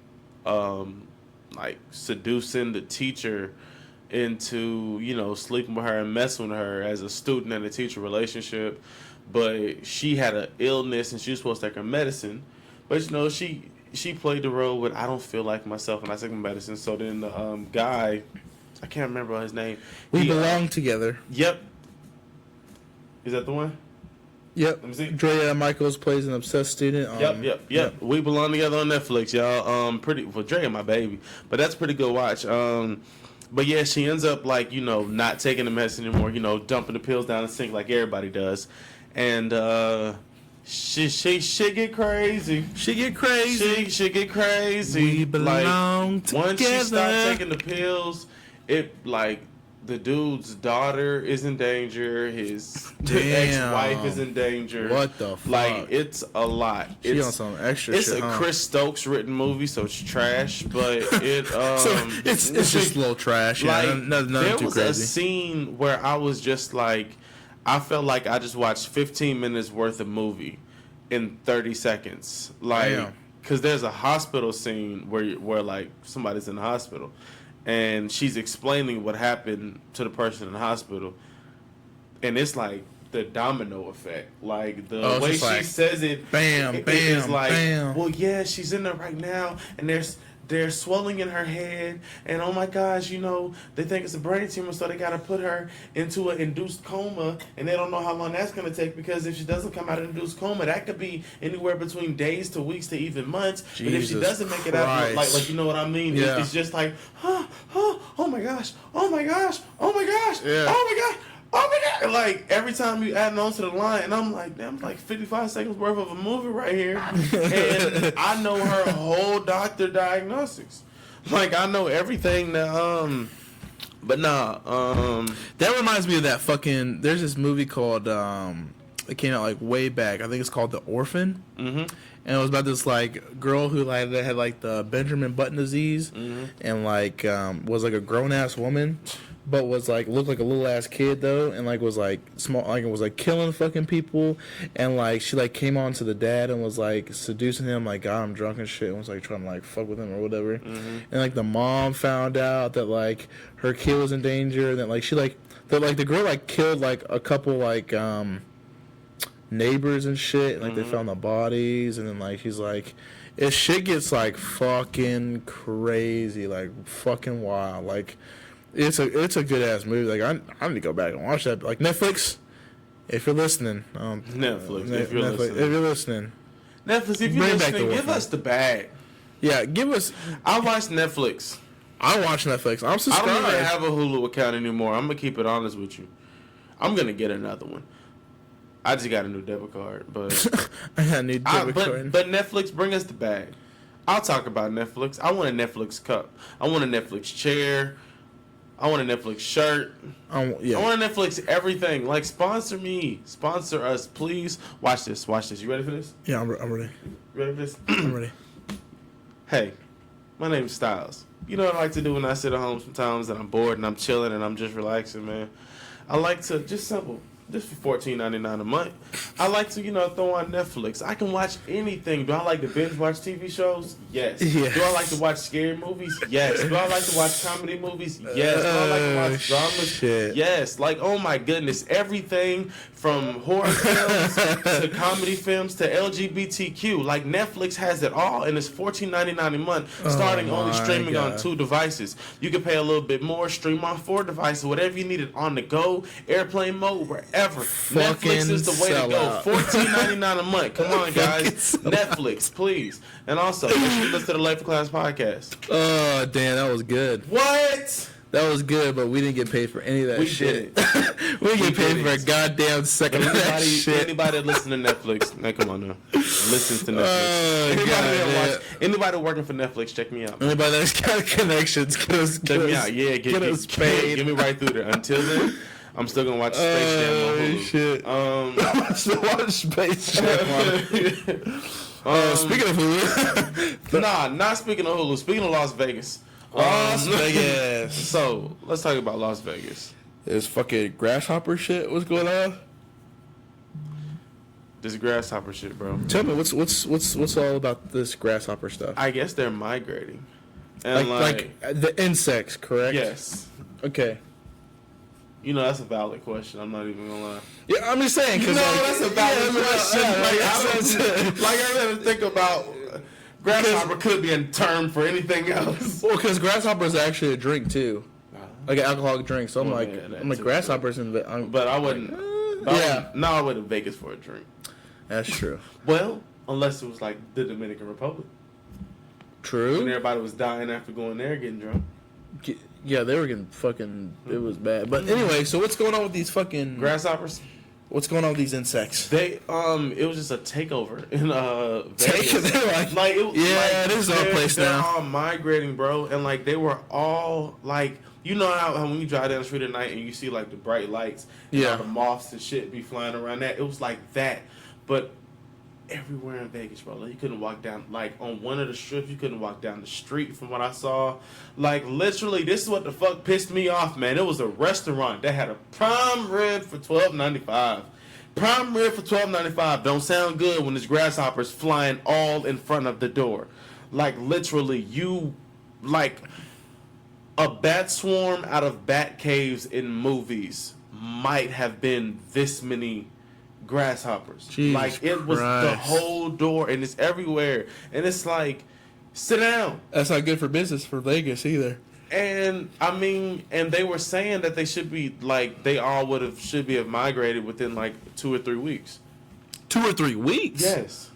seducing the teacher into, you know, sleeping with her and messing with her as a student and a teacher relationship. But she had an illness and she was supposed to take her medicine. But you know, she played the role with I don't feel like myself and I take my medicine. So then the guy, I can't remember his name. We Belong Together. Yep. Is that the one? Yep. Let me see. Drea Michaels plays an obsessed student. Yep. We Belong Together on Netflix, y'all. Drea my baby, but that's a pretty good watch. But yeah, she ends up like, you know, not taking the medicine anymore. You know, dumping the pills down the sink like everybody does, and she get crazy. She get crazy. We belong together. Once she stopped taking the pills, it like. The dude's daughter is in danger. His ex-wife is in danger. What the fuck? Like, it's a lot. She on some extra it's shit. It's a Chris Stokes written movie, so it's trash. But it it's just a little trash. Like, yeah, nothing there too was crazy. a scene where I was just like, I felt like I just watched 15 minutes worth of movie in 30 seconds. Like, because there's a hospital scene where like somebody's in the hospital. And she's explaining what happened to the person in the hospital. And it's like the domino effect. Like the way she says it. Bam, it's like, bam. well, yeah, she's in there right now. And there's swelling in her head. And oh my gosh, you know, they think it's a brain tumor. So they got to put her into an induced coma. And they don't know how long that's going to take. Because if she doesn't come out of induced coma, that could be anywhere between days to weeks to even months. Jesus but if she doesn't make it out, like you know what I mean? Yeah. It's just like, oh my gosh, yeah. oh my gosh, like every time you add on to the line, and I'm like, damn, like 55 seconds worth of a movie right here, and I know her whole doctor diagnostics, like I know everything that but nah, that reminds me of that fucking. There's this movie called it came out like way back. I think it's called The Orphan. Mm-hmm. And it was about this like girl who like that had like the Benjamin Button disease, and like was like a grown ass woman, but was like looked like a little ass kid though, and like was like small, like it was like killing fucking people, and like she like came on to the dad and was like seducing him, like got him drunk and shit, and was like trying to like fuck with him or whatever, and like the mom found out that like her kid was in danger, and that like she like the girl like killed like a couple like neighbors and shit, like they found the bodies, and then like he's like, if shit gets like fucking crazy, like fucking wild, like it's a good ass movie. Like I need to go back and watch that. Like Netflix, if you're listening, Netflix, if you're listening, Netflix, if you're listening, give us the bag. Yeah, give us. I watch Netflix. I watch Netflix. I'm subscribed. I don't even have a Hulu account anymore. I'm gonna keep it honest with you. I'm gonna get another one. I just got a new debit card, but I got a new debit card. But Netflix, bring us the bag. I'll talk about Netflix. I want a Netflix cup. I want a Netflix chair. I want a Netflix shirt. I want a Netflix everything. Like, sponsor me. Sponsor us, please. Watch this. You ready for this? Yeah, I'm ready. You ready for this? I'm ready. Hey, my name's Styles. You know what I like to do when I sit at home sometimes and I'm bored and I'm chilling and I'm just relaxing, man? I like to, just simple, This for $14.99 a month. I like to, throw on Netflix. I can watch anything. Do I like to binge watch TV shows? Yes. Yes. Do I like to watch scary movies? Yes. Do I like to watch comedy movies? Yes. Do I like to watch dramas? Shit. Yes. Like, oh my goodness, everything from horror films to comedy films to LGBTQ. Like, Netflix has it all, and it's $14.99 a month, starting only streaming on 2 devices. You can pay a little bit more, stream on 4 devices, whatever you need it on the go, airplane mode, wherever. Netflix is the way to go. $14.99 a month. Come on, guys. Netflix, please. And also, make sure you listen to the Life of Class podcast. Oh, damn, that was good. What? That was good, but we didn't get paid for any of that shit. Didn't. We didn't get paid for a goddamn second of that shit. Anybody that listen to Netflix, man, come on now. Listen to Netflix. Oh, anybody working for Netflix, check me out. Anybody that's got connections, Check me out. Yeah, get us paid. Get me right through there. Until then, I'm still gonna watch Space Jam on Hulu. Shit. I'm still watching Space Jam. Speaking of Hulu, not speaking of Hulu. Speaking of Las Vegas. Las Vegas. So let's talk about Las Vegas. This fucking grasshopper shit. What's going on? This grasshopper shit, bro. Tell me what's all about this grasshopper stuff? I guess they're migrating. And like the insects, correct? Yes. Okay. That's a valid question. I'm not even gonna lie. Yeah, I'm just saying. Cause that's a valid question. I had to think about grasshopper could be a term for anything else. Well, because grasshopper is actually a drink too, like an alcoholic drink. So I'm like grasshoppers in. But I wouldn't. I went to Vegas for a drink. That's true. Well, unless it was like the Dominican Republic. True. And everybody was dying after going there getting drunk. Yeah, they were getting fucking. It was bad. But anyway, so what's going on with these fucking grasshoppers? What's going on with these insects? It was just a takeover in Vegas. This is our place now. They're all migrating, bro, and like they were all like, how when you drive down the street at night and you see like the bright lights, and all the moths and shit be flying around that. It was like that, but everywhere in Vegas, bro. Like, you couldn't walk down, like, on one of the strips, you couldn't walk down the street from what I saw. Like, literally, this is what the fuck pissed me off, man. It was a restaurant that had a prime rib for $12.95. Prime rib for $12.95 don't sound good when there's grasshoppers flying all in front of the door. Like, literally, like, a bat swarm out of bat caves in movies might have been this many grasshoppers. Jesus like it was Christ. The whole door, and it's everywhere, and it's like, sit down. That's not good for business for Vegas either. And I mean, and they were saying that they should be like, they all should have migrated within like 2 or 3 weeks. 2 or 3 weeks? Yes.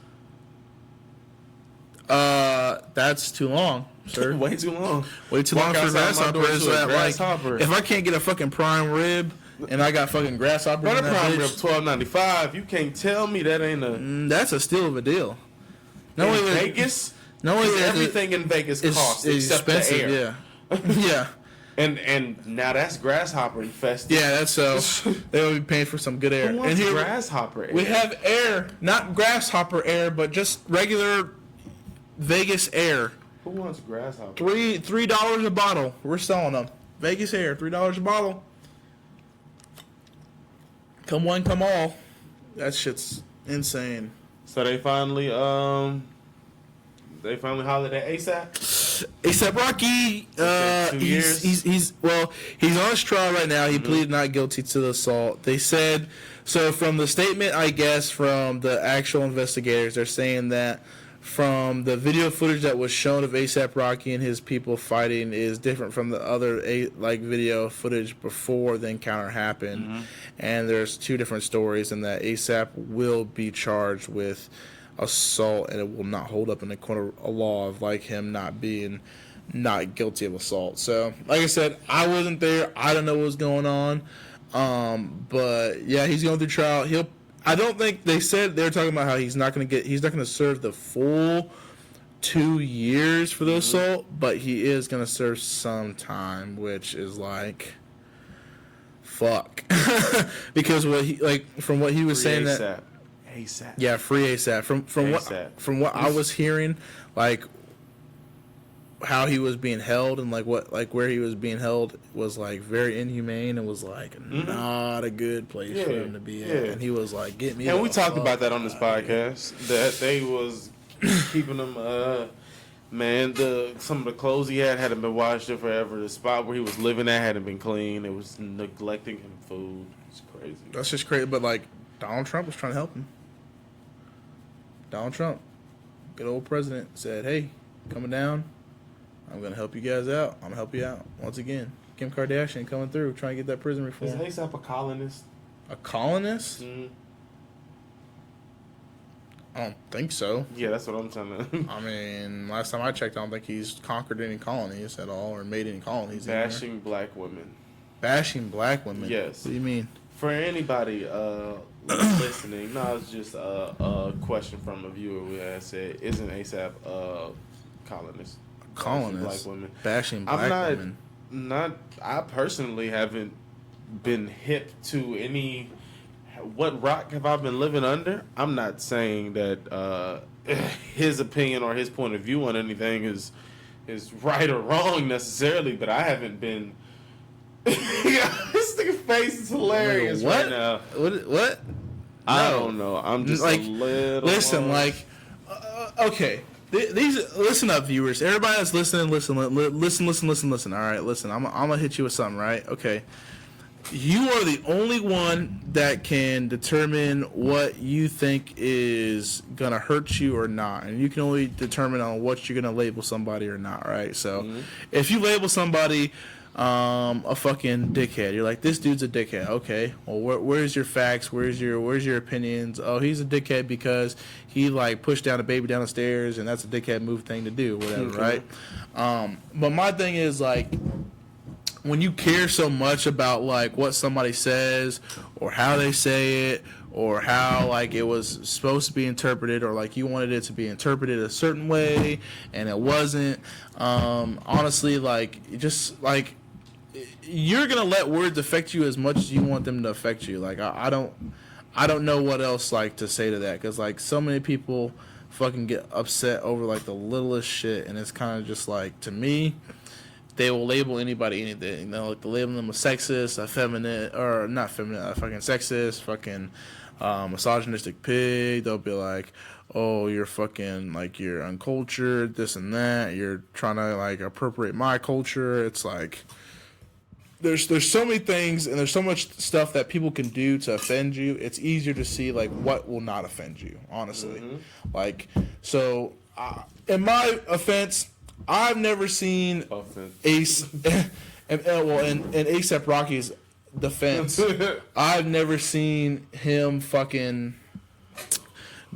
That's too long, sir. Way too long. Way too long for grasshoppers. If I can't get a fucking prime rib and I got fucking grasshoppers, Run a prime rib $12.95. You can't tell me that ain't a. That's a steal of a deal. No way Vegas. No way. Everything in Vegas costs except the air. Yeah. Yeah. And now that's grasshopper infested. Yeah, that's so. They will be paying for some good air. Who wants and here grasshopper air? We have air, not grasshopper air, but just regular Vegas air. Who wants grasshopper? $3 a bottle. We're selling them. Vegas air, $3 a bottle. Come one, come all. That shit's insane. So they finally hollered at ASAP. ASAP Rocky. 2 years. He's on his trial right now. He pleaded not guilty to the assault. They said so from the statement, I guess, from the actual investigators. They're saying that from the video footage that was shown of ASAP Rocky and his people fighting is different from the other video footage before the encounter happened. And there's 2 different stories, and that ASAP will be charged with assault, and it will not hold up in the court of law of like him not being guilty of assault. So, like I said, I wasn't there. I don't know what's going on. But yeah, he's going through trial. I don't think they said they were talking about how he's not going to serve the full 2 years for the assault, but he is going to serve some time, which is like, fuck. Because from what he was saying that ASAP. Yeah, free ASAP. From what I was hearing, like how he was being held and where he was being held was like very inhumane and was like not a good place for him to be at. And he was like, "Get me." And we talked about that on this podcast that they was keeping him. Man, some of the clothes he hadn't been washed in forever. The spot where he was living at hadn't been clean. It was neglecting him food. It's crazy. That's just crazy. But like Donald Trump was trying to help him. Donald Trump, good old president, said, "Hey, coming down. I'm gonna help you guys out. I'm gonna help you out once again." Kim Kardashian coming through, trying to get that prison reform. Is ASAP a colonist? A colonist? Mm-hmm. I don't think so. Yeah, that's what I'm trying to. I mean, last time I checked, I don't think he's conquered any colonies at all or made any colonies. Bashing black women. Bashing black women? Yes. What do you mean? For anybody listening, no, it's just a question from a viewer who has said, "Isn't ASAP a colonist?" Colonist. Black women. Bashing black women. I personally haven't been hip to any. What rock have I been living under? I'm not saying that his opinion or his point of view on anything is right or wrong necessarily, but I haven't been. This nigga's face is hilarious right now. What? I don't know. I'm just like, a little. Listen, okay. These listen up, viewers. Everybody that's listening, listen. All right, listen. I'm gonna hit you with something, right? Okay. You are the only one that can determine what you think is gonna hurt you or not, and you can only determine on what you're gonna label somebody or not, right? So, if you label somebody a fucking dickhead, you're like, this dude's a dickhead. Okay, well, where's your facts? Where's your opinions? Oh, he's a dickhead because he like pushed down a baby down the stairs, and that's a dickhead move thing to do, whatever, right? But my thing is like, when you care so much about like what somebody says or how they say it or how like it was supposed to be interpreted or like you wanted it to be interpreted a certain way and it wasn't, honestly, like just like you're gonna let words affect you as much as you want them to affect you. Like I don't know what else like to say to that, because like so many people fucking get upset over like the littlest shit, and it's kind of just like, to me, they will label anybody anything. You know, like they label them a sexist, a feminine, or not feminine, a fucking sexist, fucking misogynistic pig. They'll be like, oh, you're fucking, like, you're uncultured, this and that. You're trying to, like, appropriate my culture. It's like, there's so many things, and there's so much stuff that people can do to offend you. It's easier to see, like, what will not offend you, honestly. Mm-hmm. Like, so, in my offense, I've never seen Ace, in A$AP Rocky's defense, I've never seen him fucking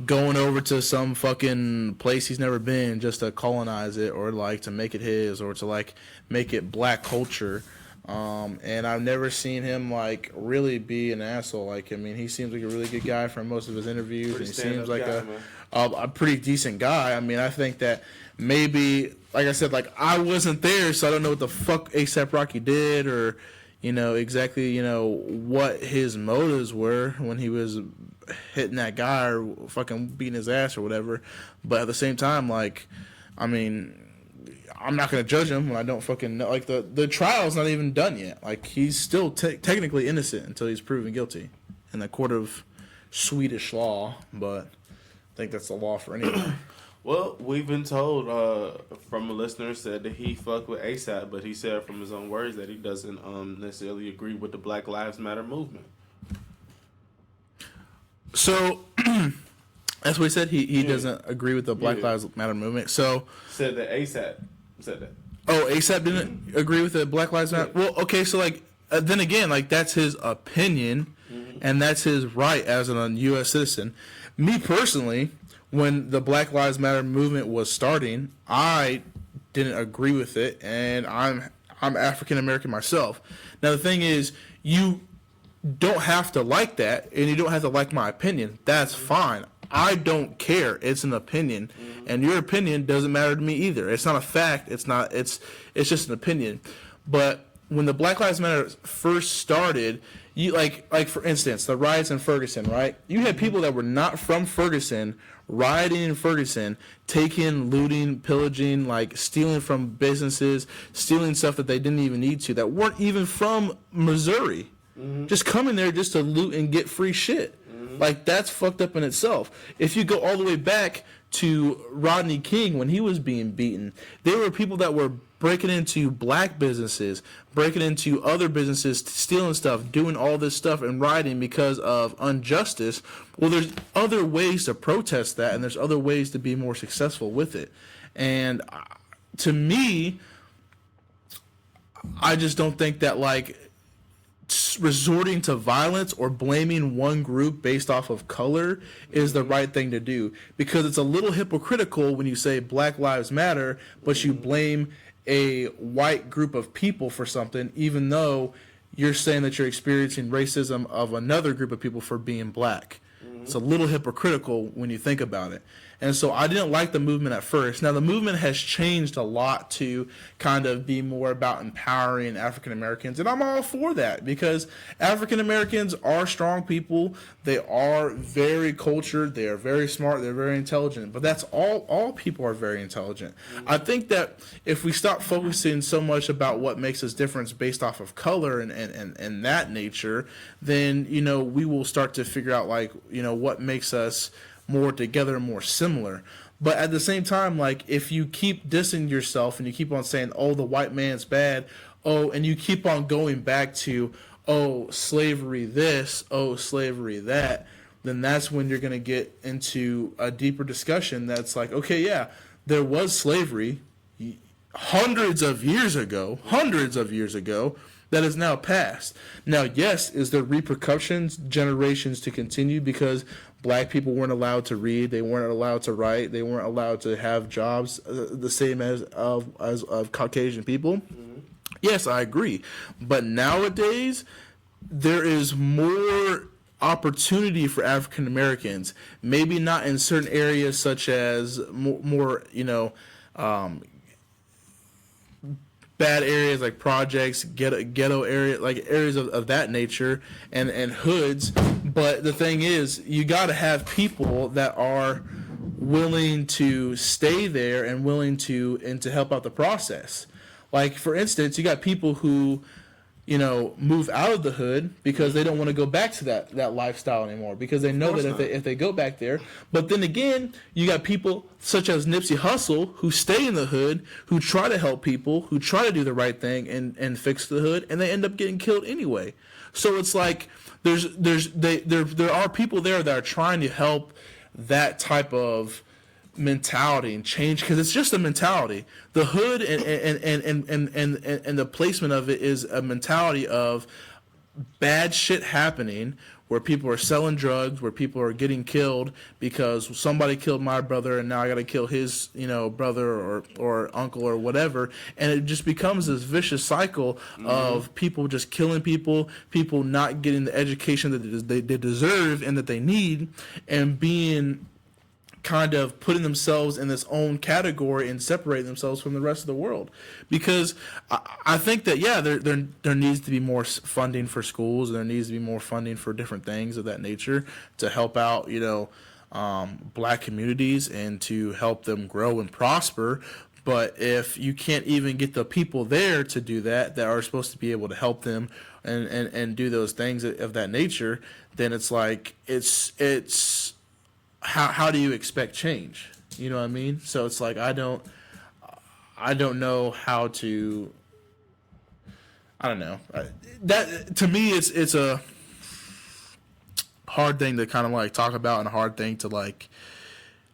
going over to some fucking place he's never been just to colonize it or like to make it his or to like make it black culture. And I've never seen him like really be an asshole. Like, I mean, he seems like a really good guy from most of his interviews, and he seems like a pretty decent guy. I mean, I think that maybe, like I said, like I wasn't there, so I don't know what the fuck A$AP Rocky did or, you know, exactly, you know, what his motives were when he was hitting that guy or fucking beating his ass or whatever. But at the same time, like, I mean, I'm not going to judge him when I don't fucking know. Like, the trial's not even done yet. Like, he's still technically innocent until he's proven guilty in the court of Swedish law. But I think that's the law for anyone. Well, we've been told from a listener said that he fucked with A$AP, but he said from his own words that he doesn't necessarily agree with the Black Lives Matter movement. So, that's what he said. He doesn't agree with the Black Lives Matter movement. So said that A$AP said that. Oh, A$AP didn't agree with the Black Lives Matter? Well, okay, so like then again, like that's his opinion, and that's his right as a U.S. citizen. Me personally, when the Black Lives Matter movement was starting, I didn't agree with it, and I'm African American myself. Now the thing is, you don't have to like that, and you don't have to like my opinion. That's fine. I don't care. It's an opinion, and your opinion doesn't matter to me either. It's not a fact. It's just an opinion. But when the Black Lives Matter first started, you like for instance, the riots in Ferguson, right? You had people that were not from Ferguson rioting in Ferguson, taking, looting, pillaging, like stealing from businesses, stealing stuff that they didn't even need to, that weren't even from Missouri. Just coming there just to loot and get free shit. Like, that's fucked up in itself. If you go all the way back to Rodney King when he was being beaten, there were people that were breaking into black businesses, breaking into other businesses, stealing stuff, doing all this stuff and rioting because of injustice. Well, there's other ways to protest that, and there's other ways to be more successful with it. And to me, I just don't think that, like, resorting to violence or blaming one group based off of color is the right thing to do, because it's a little hypocritical when you say Black Lives Matter but you blame a white group of people for something, even though you're saying that you're experiencing racism of another group of people for being black. It's a little hypocritical when you think about it. And so I didn't like the movement at first. Now, the movement has changed a lot to kind of be more about empowering African Americans. And I'm all for that, because African Americans are strong people. They are very cultured. They are very smart. They're very intelligent. But that's all people are very intelligent. I think that if we stop focusing so much about what makes us different based off of color and that nature, then, you know, we will start to figure out, like, you know, what makes us more together, more similar. But at the same time, like, if you keep dissing yourself and you keep on saying, oh, the white man's bad, oh, and you keep on going back to, oh, slavery this, oh, slavery that, then that's when you're going to get into a deeper discussion that's like, okay, yeah, there was slavery hundreds of years ago, that is now past. Now, yes, is there repercussions, generations to continue, because black people weren't allowed to read, they weren't allowed to write, they weren't allowed to have jobs the same as of Caucasian people? Yes, I agree. But nowadays, there is more opportunity for African Americans. Maybe not in certain areas such as more you know, bad areas like projects, ghetto area, like areas of that nature, and hoods. But the thing is, you got to have people that are willing to stay there and willing to help out the process. Like, for instance, you got people who, you know, move out of the hood because they don't want to go back to that lifestyle anymore, because they know that if they go back there. But then again, you got people such as Nipsey Hussle who stay in the hood, who try to help people, who try to do the right thing and fix the hood, and they end up getting killed anyway. So it's like there are people there that are trying to help that type of mentality and change, because it's just a mentality. The hood and the placement of it is a mentality of bad shit happening, where people are selling drugs, where people are getting killed because somebody killed my brother and now I got to kill his, you know, brother or uncle or whatever, and it just becomes this vicious cycle of people just killing people not getting the education that they deserve and that they need, and being kind of putting themselves in this own category and separating themselves from the rest of the world. Because I think that, yeah, there needs to be more funding for schools, and there needs to be more funding for different things of that nature to help out, you know, black communities and to help them grow and prosper. But if you can't even get the people there to do that are supposed to be able to help them and do those things of that nature, then it's like, it's how do you expect change? You know what I mean? So it's like, I don't know how to. I don't know. That, to me, it's a hard thing to kind of like talk about, and a hard thing to like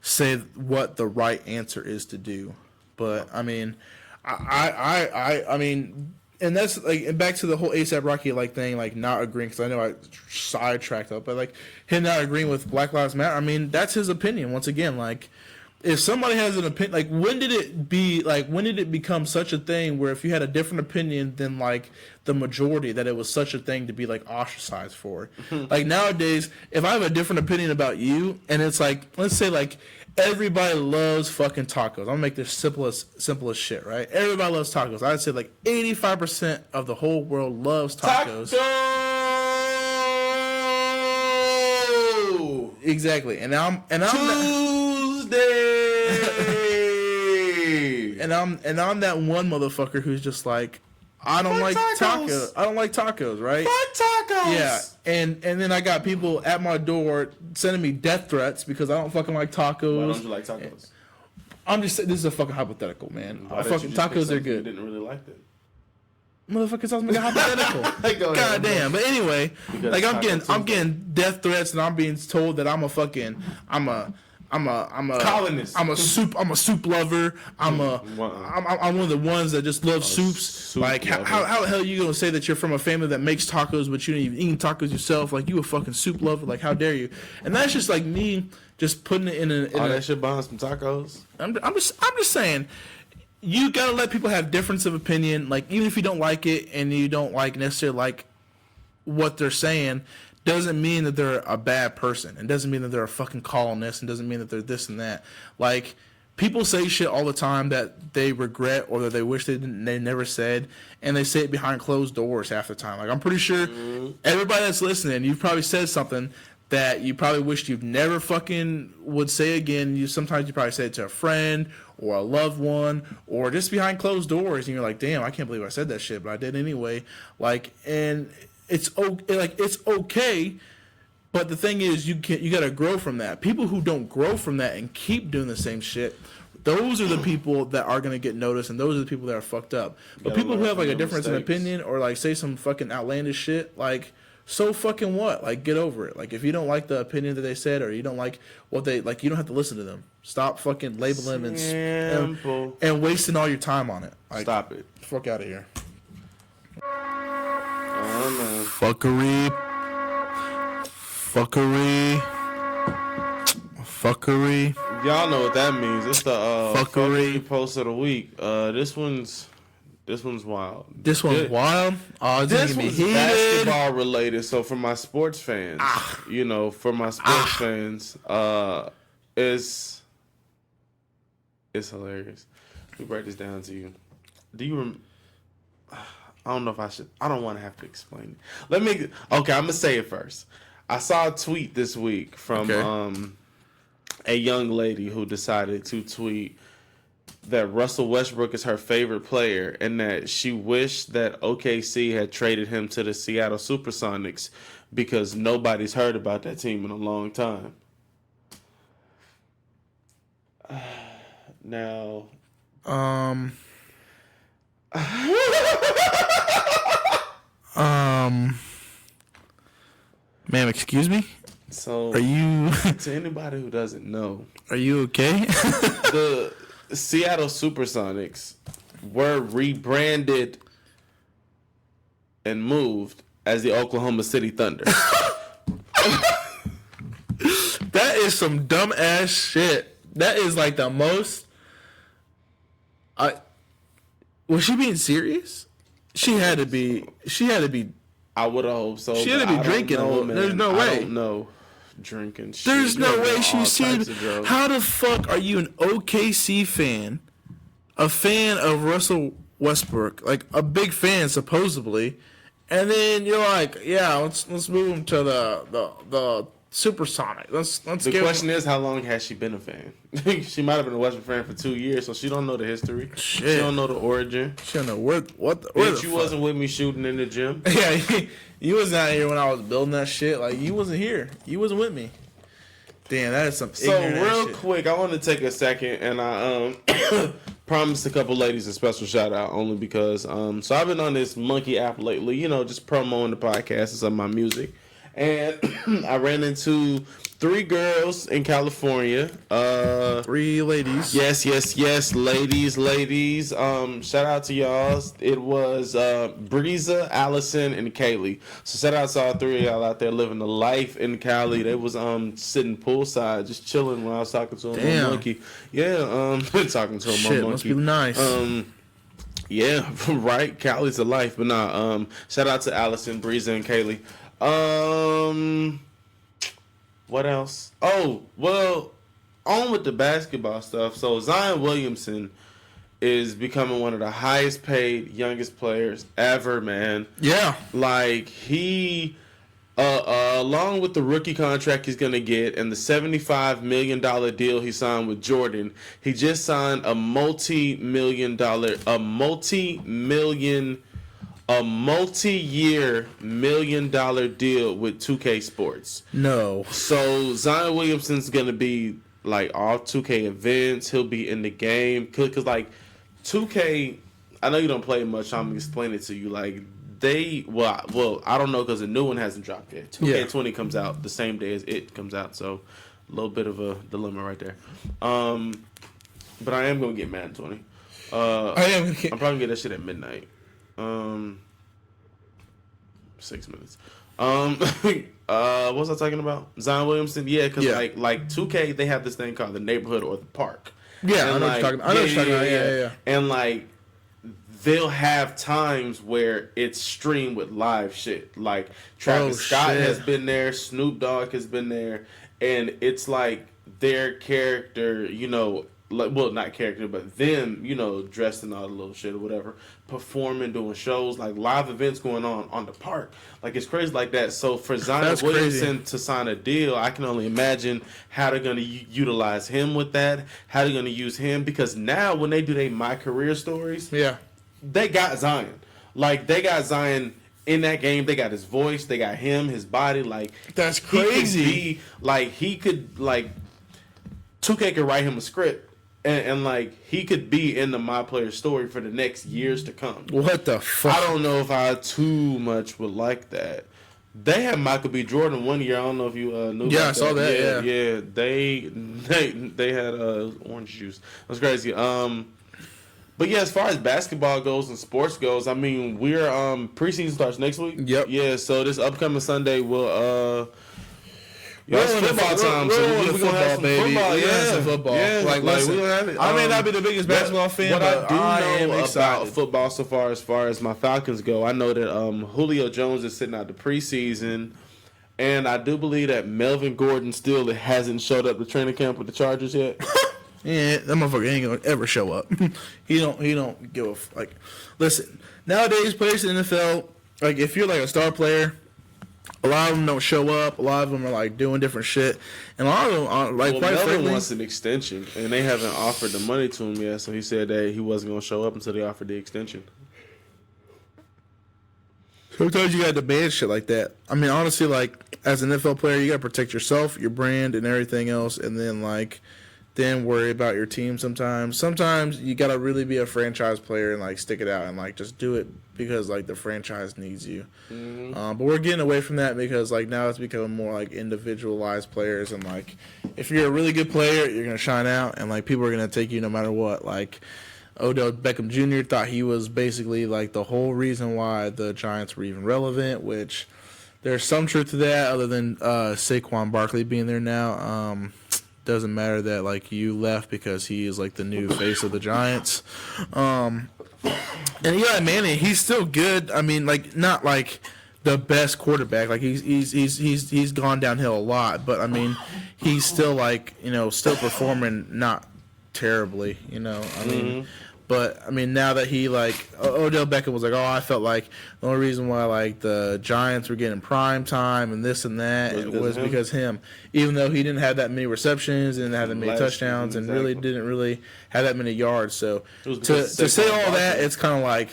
say what the right answer is to do. But I mean, I mean. And that's like, and back to the whole ASAP Rocky like thing, like not agreeing, because I know I sidetracked up, but like him not agreeing with Black Lives Matter. I mean, that's his opinion. Once again, like, if somebody has an opinion, like when did it become such a thing where if you had a different opinion than like the majority, that it was such a thing to be like ostracized for? Like nowadays, if I have a different opinion about you, and it's like, let's say like everybody loves fucking tacos. I'm gonna make this simplest shit, right? Everybody loves tacos. I'd say like 85% of the whole world loves tacos. Exactly, and I'm and I'm that one motherfucker who's just like, I don't like tacos. I don't like tacos, right? Fuck tacos. Yeah, and then I got people at my door sending me death threats because I don't fucking like tacos. Why don't you like tacos? I'm just saying, this is a fucking hypothetical, man. Fucking tacos are good. You didn't really like that. Motherfuckers, I was making hypothetical. God damn. But anyway, like I'm getting death threats, and I'm being told that I'm a colonist. I'm a soup lover. I'm one of the ones that just love soups. Like how the hell are you gonna say that you're from a family that makes tacos but you don't even eat tacos yourself? Like you a fucking soup lover? Like how dare you? And that's just like me just putting it in that shit behind some tacos. I'm just saying. You gotta let people have difference of opinion. Like even if you don't like it and you don't like necessarily like what they're saying, doesn't mean that they're a bad person. It doesn't mean that they're a fucking colonist. And doesn't mean that they're this and that. Like people say shit all the time that they regret or that they wish they never said, and they say it behind closed doors half the time. Like I'm pretty sure everybody that's listening, you've probably said something that you probably wished you never fucking would say again. Sometimes you probably say it to a friend or a loved one or just behind closed doors, and you're like, damn, I can't believe I said that shit, but I did anyway. Like, and it's okay, but the thing is, you gotta grow from that. People who don't grow from that and keep doing the same shit, those are the people that are gonna get noticed, and those are the people that are fucked up. But people who have like a difference in opinion or like say some fucking outlandish shit, like, so fucking what? Like, get over it. Like, if you don't like the opinion that they said, or you don't like what they like, you don't have to listen to them. Stop fucking labeling them and wasting all your time on it. Like, stop it. Fuck out of here. Oh man. Fuckery. Y'all know what that means. It's the fuckery post of the week. This one's wild. This one's wild. Oh, this one's basketball related. So for my sports fans, fans, it's hilarious. Let me break this down to you. Do you? I don't know if I should. I don't want to have to explain it. Okay, I'm gonna say it first. I saw a tweet this week from a young lady who decided to tweet that Russell Westbrook is her favorite player and that she wished that OKC had traded him to the Seattle Supersonics because nobody's heard about that team in a long time. Now, ma'am, excuse me? So, are you to anybody who doesn't know, are you okay? The Seattle Supersonics were rebranded and moved as the Oklahoma City Thunder. That is some dumb ass shit. That is like the most. Was she being serious? She had to be. I would have hoped so. She had to be drinking. There's no way. I don't know. Drinking shit. There's no way she's serious. How the fuck are you an OKC fan, a fan of Russell Westbrook, like a big fan supposedly, and then you're like, yeah, let's move him to the Supersonic. The question is, how long has she been a fan? She might have been a Westbrook fan for 2 years, so she don't know the history. Shit. She don't know the origin. She don't know what Bitch, you wasn't with me shooting in the gym. Yeah, you wasn't out here when I was building that shit. Like, you wasn't here. You wasn't with me. Damn, that is some ignorant real shit. Quick, I want to take a second, and I promised a couple ladies a special shout out only because so I've been on this Monkey app lately, just promoting the podcast and some of my music. and I ran into 3 girls in California. 3 ladies. Yes, ladies. Shout out to y'all. It was Breeza, Allison, and Kaylee. So shout out to all 3 of y'all out there living the life in Cali. They was sitting poolside, just chilling when I was talking to them. Monkey. Yeah, talking to them. Shit, must be nice. Yeah, right. Cali's a life, but nah. Shout out to Allison, Breeza, and Kaylee. What else? Oh, well, on with the basketball stuff. So Zion Williamson is becoming one of the highest paid youngest players ever, man. Yeah. Like he along with the rookie contract he's going to get and the $75 million deal he signed with Jordan, he just signed a multi-year $1 million deal with 2K Sports. No. So Zion Williamson's going to be like all 2K events. He'll be in the game. Because like 2K, I know you don't play much. I'm going to explain it to you. Like well, I don't know because the new one hasn't dropped yet. 2K20 comes out the same day as it comes out. So a little bit of a dilemma right there. But I am going to get Madden 20. I'm probably going to get that shit at midnight. 6 minutes. What was I talking about? Zion Williamson? Yeah, because like 2K, they have this thing called the neighborhood or the park. Yeah, and I know what you're talking about. I know what you're talking about. Yeah. And like they'll have times where it's streamed with live shit. Like Travis Scott has been there, Snoop Dogg has been there, and it's like their character, you know, like, well, not character, but them, you know, dressed in all the little shit or whatever, performing, doing shows, like live events going on the park. Like, it's crazy like that. So for Zion Williamson to sign a deal, I can only imagine how they're going to utilize him with that, how they're going to use him, because now when they do their My Career stories, they got Zion. Like, they got Zion in that game. They got his voice, they got him, his body. Like, that's crazy. He could 2K could write him a script. And like he could be in the My Player story for the next years to come. What the fuck? I don't know if I too much would like that. They had Michael B. Jordan one year. I don't know if you knew. Yeah, I saw that. Yeah. They had orange juice. That's crazy. But yeah, as far as basketball goes and sports goes, I mean, we're preseason starts next week. Yep. Yeah. So this upcoming Sunday will it's football time, so we're gonna have some football. Football. Yeah, like we're gonna have it. I may not be the biggest basketball fan, but I am excited about football so far as my Falcons go. I know that Julio Jones is sitting out the preseason, and I do believe that Melvin Gordon still hasn't showed up to training camp with the Chargers yet. Yeah, that motherfucker ain't gonna ever show up. He don't give a listen. Nowadays, players in the NFL, like if you're like a star player, a lot of them don't show up. A lot of them are like doing different shit, and a lot of them are like. Well, Melvin wants an extension, and they haven't offered the money to him yet. So he said that he wasn't going to show up until they offered the extension. Sometimes you gotta demand shit like that. I mean, honestly, like as an NFL player, you gotta protect yourself, your brand, and everything else, and then worry about your team. Sometimes you gotta really be a franchise player and like stick it out and like just do it because like the franchise needs you. Mm-hmm. But we're getting away from that because like now it's becoming more like individualized players, and like if you're a really good player, you're gonna shine out, and like people are gonna take you no matter what. Like Odell Beckham Jr. thought he was basically like the whole reason why the Giants were even relevant, which there's some truth to that other than Saquon Barkley being there now. Doesn't matter that like you left because he is like the new face of the Giants. And Eli Manning, he's still good. I mean, like not like the best quarterback. Like he's gone downhill a lot, but I mean, he's still like, you know, still performing not terribly, you know. I mean, but I mean now that he like Odell Beckham was like, oh, I felt like the only reason why like the Giants were getting prime time and this and that was because him. Even though he didn't have that many receptions, didn't have that many touchdowns, and really didn't really have that many yards. So to say all that, it's kind of like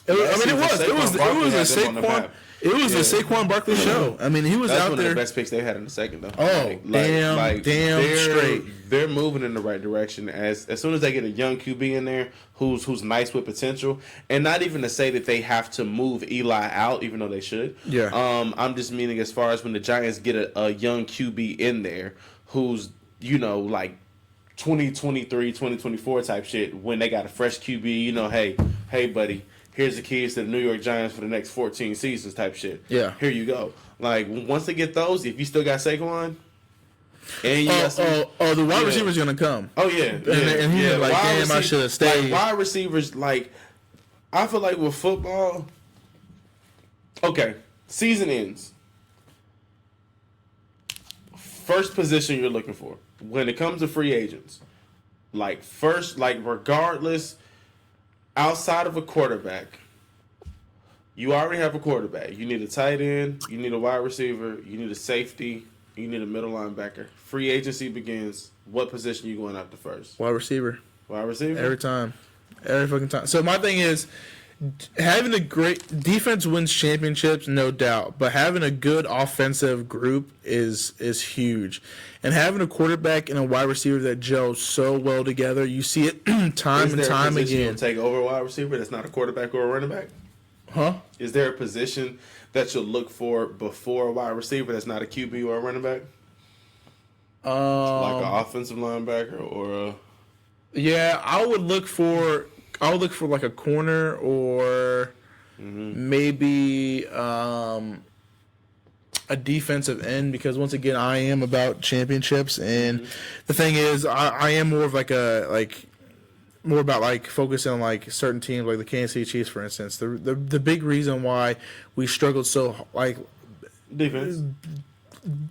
it was a Saquon. It was the Saquon Barkley show. I mean, he was That's out one there. of the best picks they had in the second, though. Oh, damn straight. They're moving in the right direction. As soon as they get a young QB in there who's nice with potential, and not even to say that they have to move Eli out, even though they should. Yeah. I'm just meaning as far as when the Giants get a young QB in there who's, like 2023, 2024 type shit, when they got a fresh QB, hey, buddy, here's the keys to the New York Giants for the next 14 seasons type shit. Yeah. Here you go. Like, once they get those, if you still got Saquon, and you got the wide receiver's going to come. Oh, yeah. And he's like, damn, I should have stayed. Like, wide receivers, like, I feel like with football, okay, season ends. First position you're looking for. When it comes to free agents, regardless, outside of a quarterback, you already have a quarterback. You need a tight end, you need a wide receiver, you need a safety, you need a middle linebacker. Free agency begins. What position you going after first? Wide receiver. Wide receiver? Every time. Every fucking time. So my thing is, having a great defense wins championships, no doubt, but having a good offensive group is huge. And having a quarterback and a wide receiver that gel so well together, you see it time and time again. You'll take over a wide receiver that's not a quarterback or a running back? Huh? Is there a position that you'll look for before a wide receiver that's not a QB or a running back? Like an offensive linebacker or a... Yeah, I would look for like a corner or maybe a defensive end, because once again, I am about championships, and the thing is, I am more of more about focusing on certain teams, like the Kansas City Chiefs, for instance. The big reason why we struggled so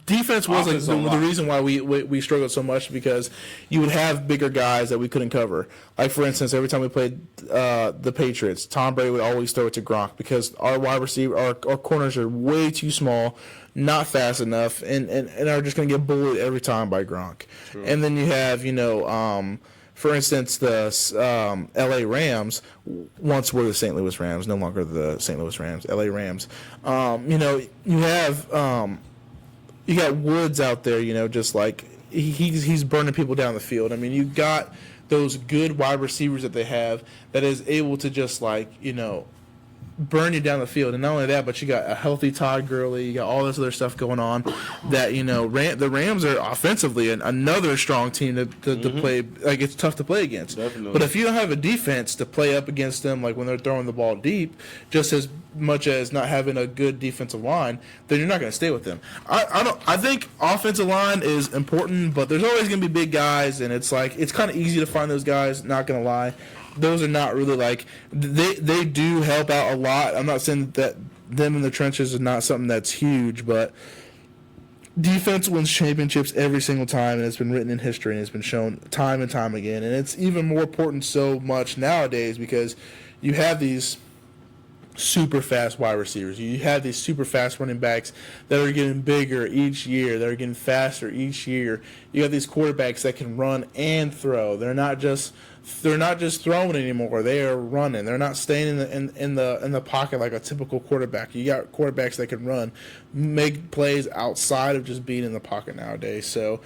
defense was the reason why we struggled so much, because you would have bigger guys that we couldn't cover. Like, for instance, every time we played the Patriots, Tom Brady would always throw it to Gronk because our wide receiver, our corners are way too small, not fast enough, and are just going to get bullied every time by Gronk. True. And then you have, for instance, the L.A. Rams once were the St. Louis Rams, no longer the St. Louis Rams, L.A. Rams. You have... You got Woods out there, just like he's burning people down the field. I mean, you got those good wide receivers that they have that is able to just burn you down the field. And not only that, but you got a healthy Todd Gurley. You got all this other stuff going on that, the Rams are offensively another strong team to play. Like, it's tough to play against. Definitely. But if you don't have a defense to play up against them, like when they're throwing the ball deep, just as much as not having a good defensive line, then you're not going to stay with them. I think offensive line is important, but there's always going to be big guys, and it's kind of easy to find those guys, not going to lie. Those are not really they do help out a lot. I'm not saying that them in the trenches is not something that's huge, but defense wins championships every single time, and it's been written in history, and it's been shown time and time again. And it's even more important so much nowadays because you have these super fast wide receivers. You have these super fast running backs that are getting bigger each year. They're getting faster each year. You have these quarterbacks that can run and throw. They're not just throwing anymore. They are running. They're not staying in the pocket like a typical quarterback. You got quarterbacks that can run, make plays outside of just being in the pocket nowadays. So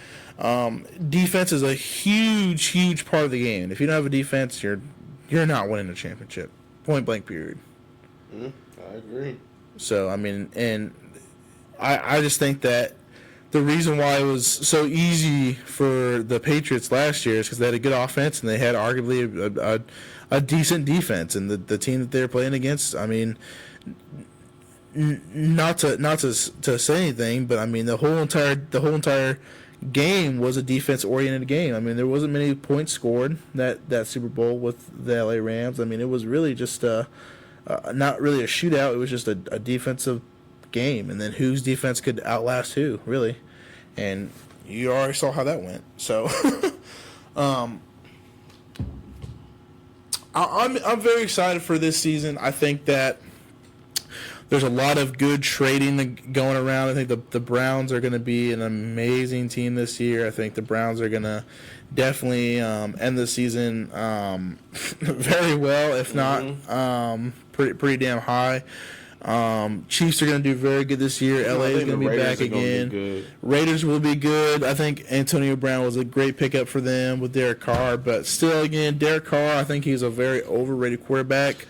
defense is a huge part of the game. And if you don't have a defense, you're not winning a championship. Point blank period. I agree. So, I mean, and I just think that the reason why it was so easy for the Patriots last year is because they had a good offense and they had arguably a decent defense. And the team that they were playing against, I mean, not to say anything, but I mean the whole entire game was a defense-oriented game. I mean, there wasn't many points scored that Super Bowl with the LA Rams. I mean, it was really just not really a shootout. It was just a defensive game, and then whose defense could outlast who, really. And you already saw how that went. So I'm very excited for this season. I think that there's a lot of good trading going around. I think the Browns are going to be an amazing team this year. I think the Browns are going to definitely end the season very well, if not pretty damn high. Chiefs are going to do very good this year. LA is going to be back again. Raiders will be good. I think Antonio Brown was a great pickup for them with Derek Carr, but still, again, Derek Carr, I think he's a very overrated quarterback.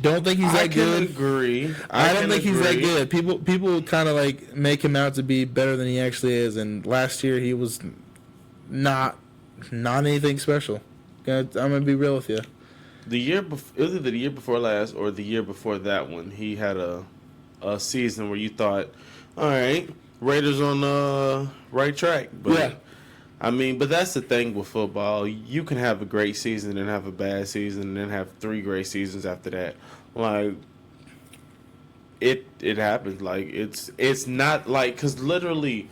Don't think he's that good. I don't think he's that good. People kind of like make him out to be better than he actually is, and last year he was not anything special. I'm gonna be real with you. Either the year before last or the year before that one, he had a season where you thought, all right, Raiders on the right track. But, yeah. I mean, but that's the thing with football. You can have a great season and have a bad season and then have 3 great seasons after that. Like, it happens. Like, it's not like, because literally,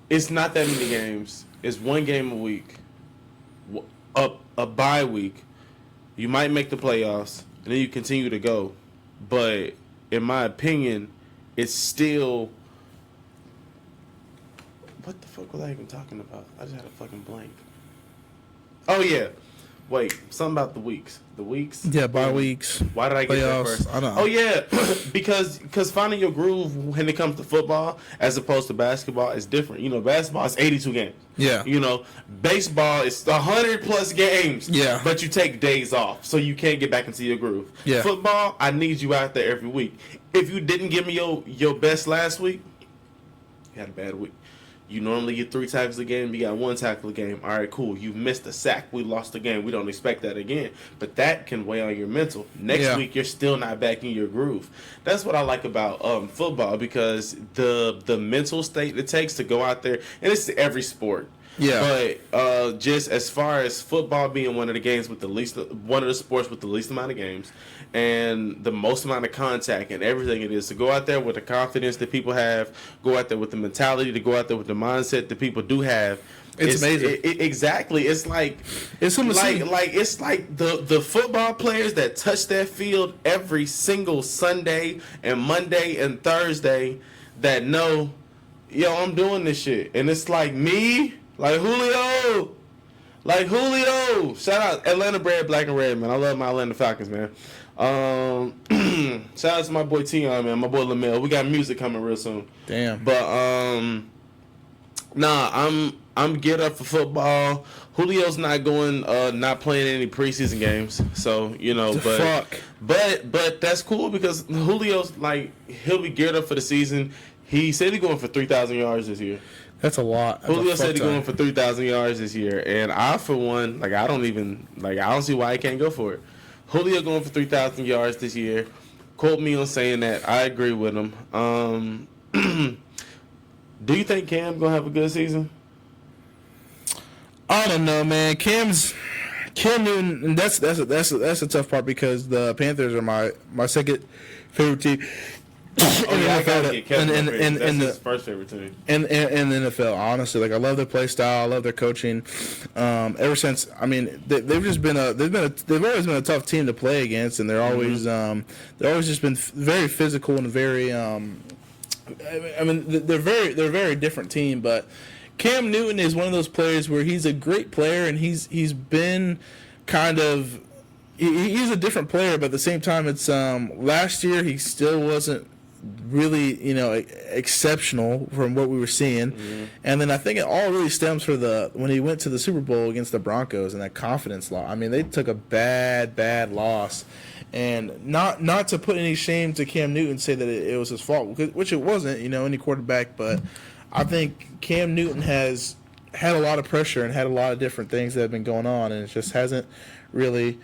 it's not that many games. It's 1 game a week. A bye week. You might make the playoffs, and then you continue to go. But, in my opinion, it's still... What the fuck was I even talking about? I just had a fucking blank. Oh, yeah. Wait, something about the weeks. The weeks? Yeah, bye weeks. Why did I get that first? I don't know. Oh, yeah. because finding your groove when it comes to football as opposed to basketball is different. You know, basketball is 82 games. Yeah. You know, baseball is 100-plus games. Yeah. But you take days off, so you can't get back into your groove. Yeah. Football, I need you out there every week. If you didn't give me your best last week, you had a bad week. You normally get 3 tackles a game. You got 1 tackle a game. All right, cool. You missed a sack. We lost the game. We don't expect that again. But that can weigh on your mental. Next week, you're still not back in your groove. That's what I like about football, because the mental state it takes to go out there, and it's every sport. Yeah. But just as far as football being one of the sports with the least amount of games and the most amount of contact and everything it is, to go out there with the confidence that people have, go out there with the mentality, to go out there with the mindset that people do have. It's amazing. Exactly. It's like it's like the football players that touch that field every single Sunday and Monday and Thursday that know, yo, I'm doing this shit. And it's like me. Like Julio. Shout out Atlanta bred, black and red, man. I love my Atlanta Falcons, man. Shout out to my boy Tion, man. My boy LaMelo. We got music coming real soon. Damn. But I'm geared up for football. Julio's not playing any preseason games. So, you know, but that's cool, because Julio's like, he'll be geared up for the season. He said he's going for 3,000 yards this year. That's a lot. Julio said he's going for 3,000 yards this year, and I, for one, I don't see why he can't go for it. Julio going for 3,000 yards this year. Quote me on saying that. I agree with him. Do you think Cam gonna have a good season? I don't know, man. Cam Newton, and that's a tough part, because the Panthers are my second favorite team. I gotta get Kevin. That's his first favorite team. And the NFL, honestly, like, I love their play style, I love their coaching. Ever since, I mean, they've always been a tough team to play against, and they're always just been very physical and very. I mean, they're a very different team, but Cam Newton is one of those players where he's a great player, and he's been kind of. He's a different player, but at the same time, it's last year he still wasn't really, exceptional from what we were seeing. Mm-hmm. And then I think it all really stems from when he went to the Super Bowl against the Broncos and that confidence loss. I mean, they took a bad loss. And not to put any shame to Cam Newton, say that it was his fault, which it wasn't, any quarterback, but I think Cam Newton has had a lot of pressure and had a lot of different things that have been going on, and it just hasn't really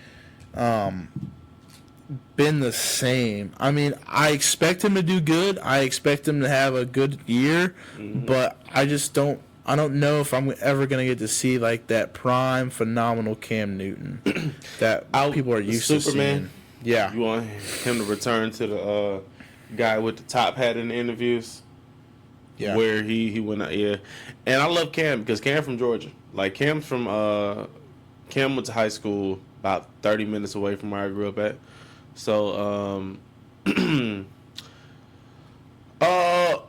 been the same. I mean, I expect him to do good. I expect him to have a good year, but I don't know if I'm ever going to get to see like that prime, phenomenal Cam Newton that people are used to seeing. Yeah. You want him to return to the guy with the top hat in the interviews? Yeah. Where he went out, yeah. And I love Cam, because Cam from Georgia. Like, Cam went to high school about 30 minutes away from where I grew up at. So,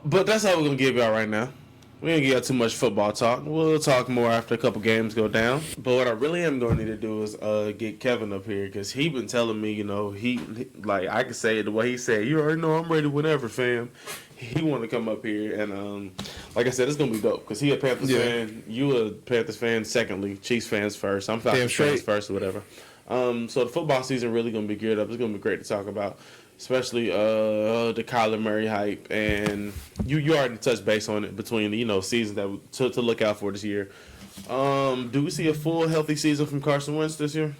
but that's all we're going to give y'all right now. We ain't got too much football talk. We'll talk more after a couple games go down. But what I really am going to need to do is get Kevin up here because he been telling me, he like I can say it the way he said. You already know I'm ready whenever, fam. He want to come up here and like I said, it's gonna be dope because he a Panthers fan. You a Panthers fan. Secondly, Chiefs fans first. I'm Falcons fans first or whatever. So the football season really gonna be geared up. It's gonna be great to talk about. Especially the Kyler Murray hype, and you already touched base on it between seasons that to look out for this year. Do we see a full healthy season from Carson Wentz this year?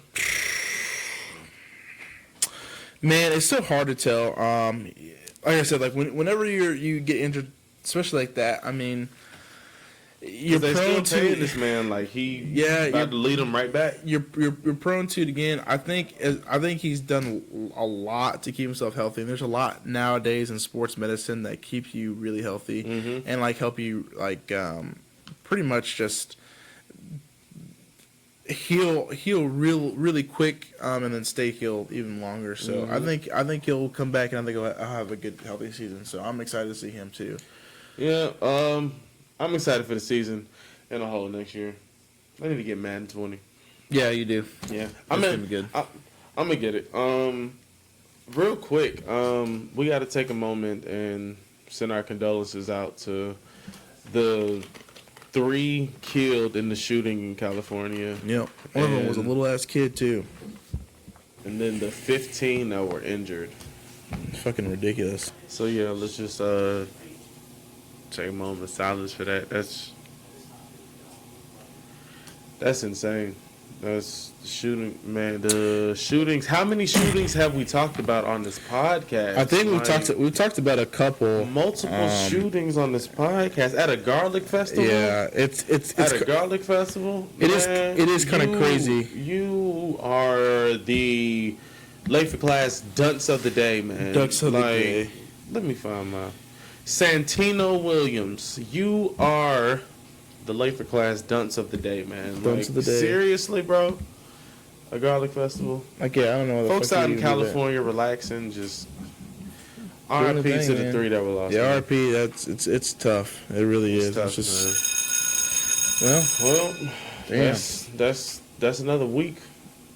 Man, it's so hard to tell. Like I said, like whenever you get injured, especially like that, I mean, you're prone to this man like he about to lead him right back. You're prone to it again. I think he's done a lot to keep himself healthy. And there's a lot nowadays in sports medicine that keeps you really healthy and like help you like pretty much just heal really quick and then stay healed even longer. So I think he'll come back and I think he'll have a good healthy season. So I'm excited to see him too. Yeah. I'm excited for the season and a whole next year. I need to get Madden 20. Yeah, you do. Yeah, I'm gonna be good. I'm gonna get it. Real quick, we got to take a moment and send our condolences out to the 3 killed in the shooting in California. Yep, one of them was a little ass kid too. And then the 15 that were injured. It's fucking ridiculous. So yeah, let's just take a moment of silence for that. That's insane. That's shooting, man. The shootings. How many shootings have we talked about on this podcast? I think we've talked about a couple. Multiple shootings on this podcast at a garlic festival. Yeah, it's at a garlic festival. It is kind of crazy. You are the Lafer class dunce of the day, man. Dunce of the day. Let me find my. Santino Williams, you are the Lafer class dunce of the day, man. Dunce of the day. Seriously, bro? A garlic festival? Like, yeah, I don't know. Folks out in California relaxing, just RIP to the 3 that were lost. Yeah, RIP, it's tough. It really is. Tough, it's just, well, that's another week.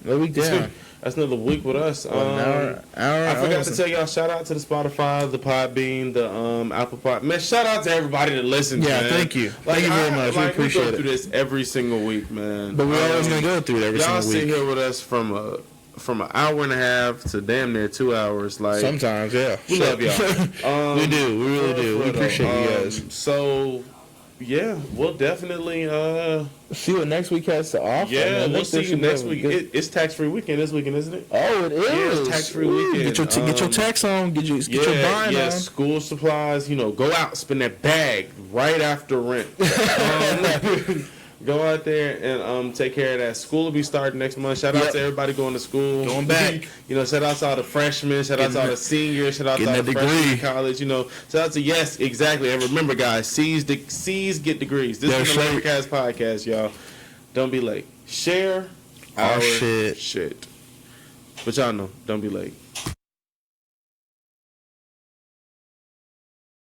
Another week down. That's another week with us. Hour, I forgot to tell y'all, shout out to the Spotify, the Podbean, the Apple Pod. Man, shout out to everybody that listens, man. Thank you. Thank you very much. We appreciate it. We go through this every single week, man. But we're always going to go through it every single week. Y'all sit here with us from an hour and a half to damn near 2 hours. Like sometimes, yeah. We love y'all. We do. We really do. We appreciate you guys. So, yeah, we'll definitely see what next week has to offer. Yeah, we'll see you next week. It's tax-free weekend this weekend, isn't it? Oh, it is. Yeah, it's tax-free weekend. Get your tax on. Get your buying on. School supplies. Go out, spend that bag right after rent. Go out there and take care of that. School will be starting next month. Shout out to everybody going to school. Going back. Shout out to all the freshmen. Shout out to all the seniors. Shout out to all the freshmen in college. Shout out to, yes, exactly. And remember, guys, C's get degrees. This is the Lakercast podcast, y'all. Don't be late. Share our shit. But y'all know, don't be late.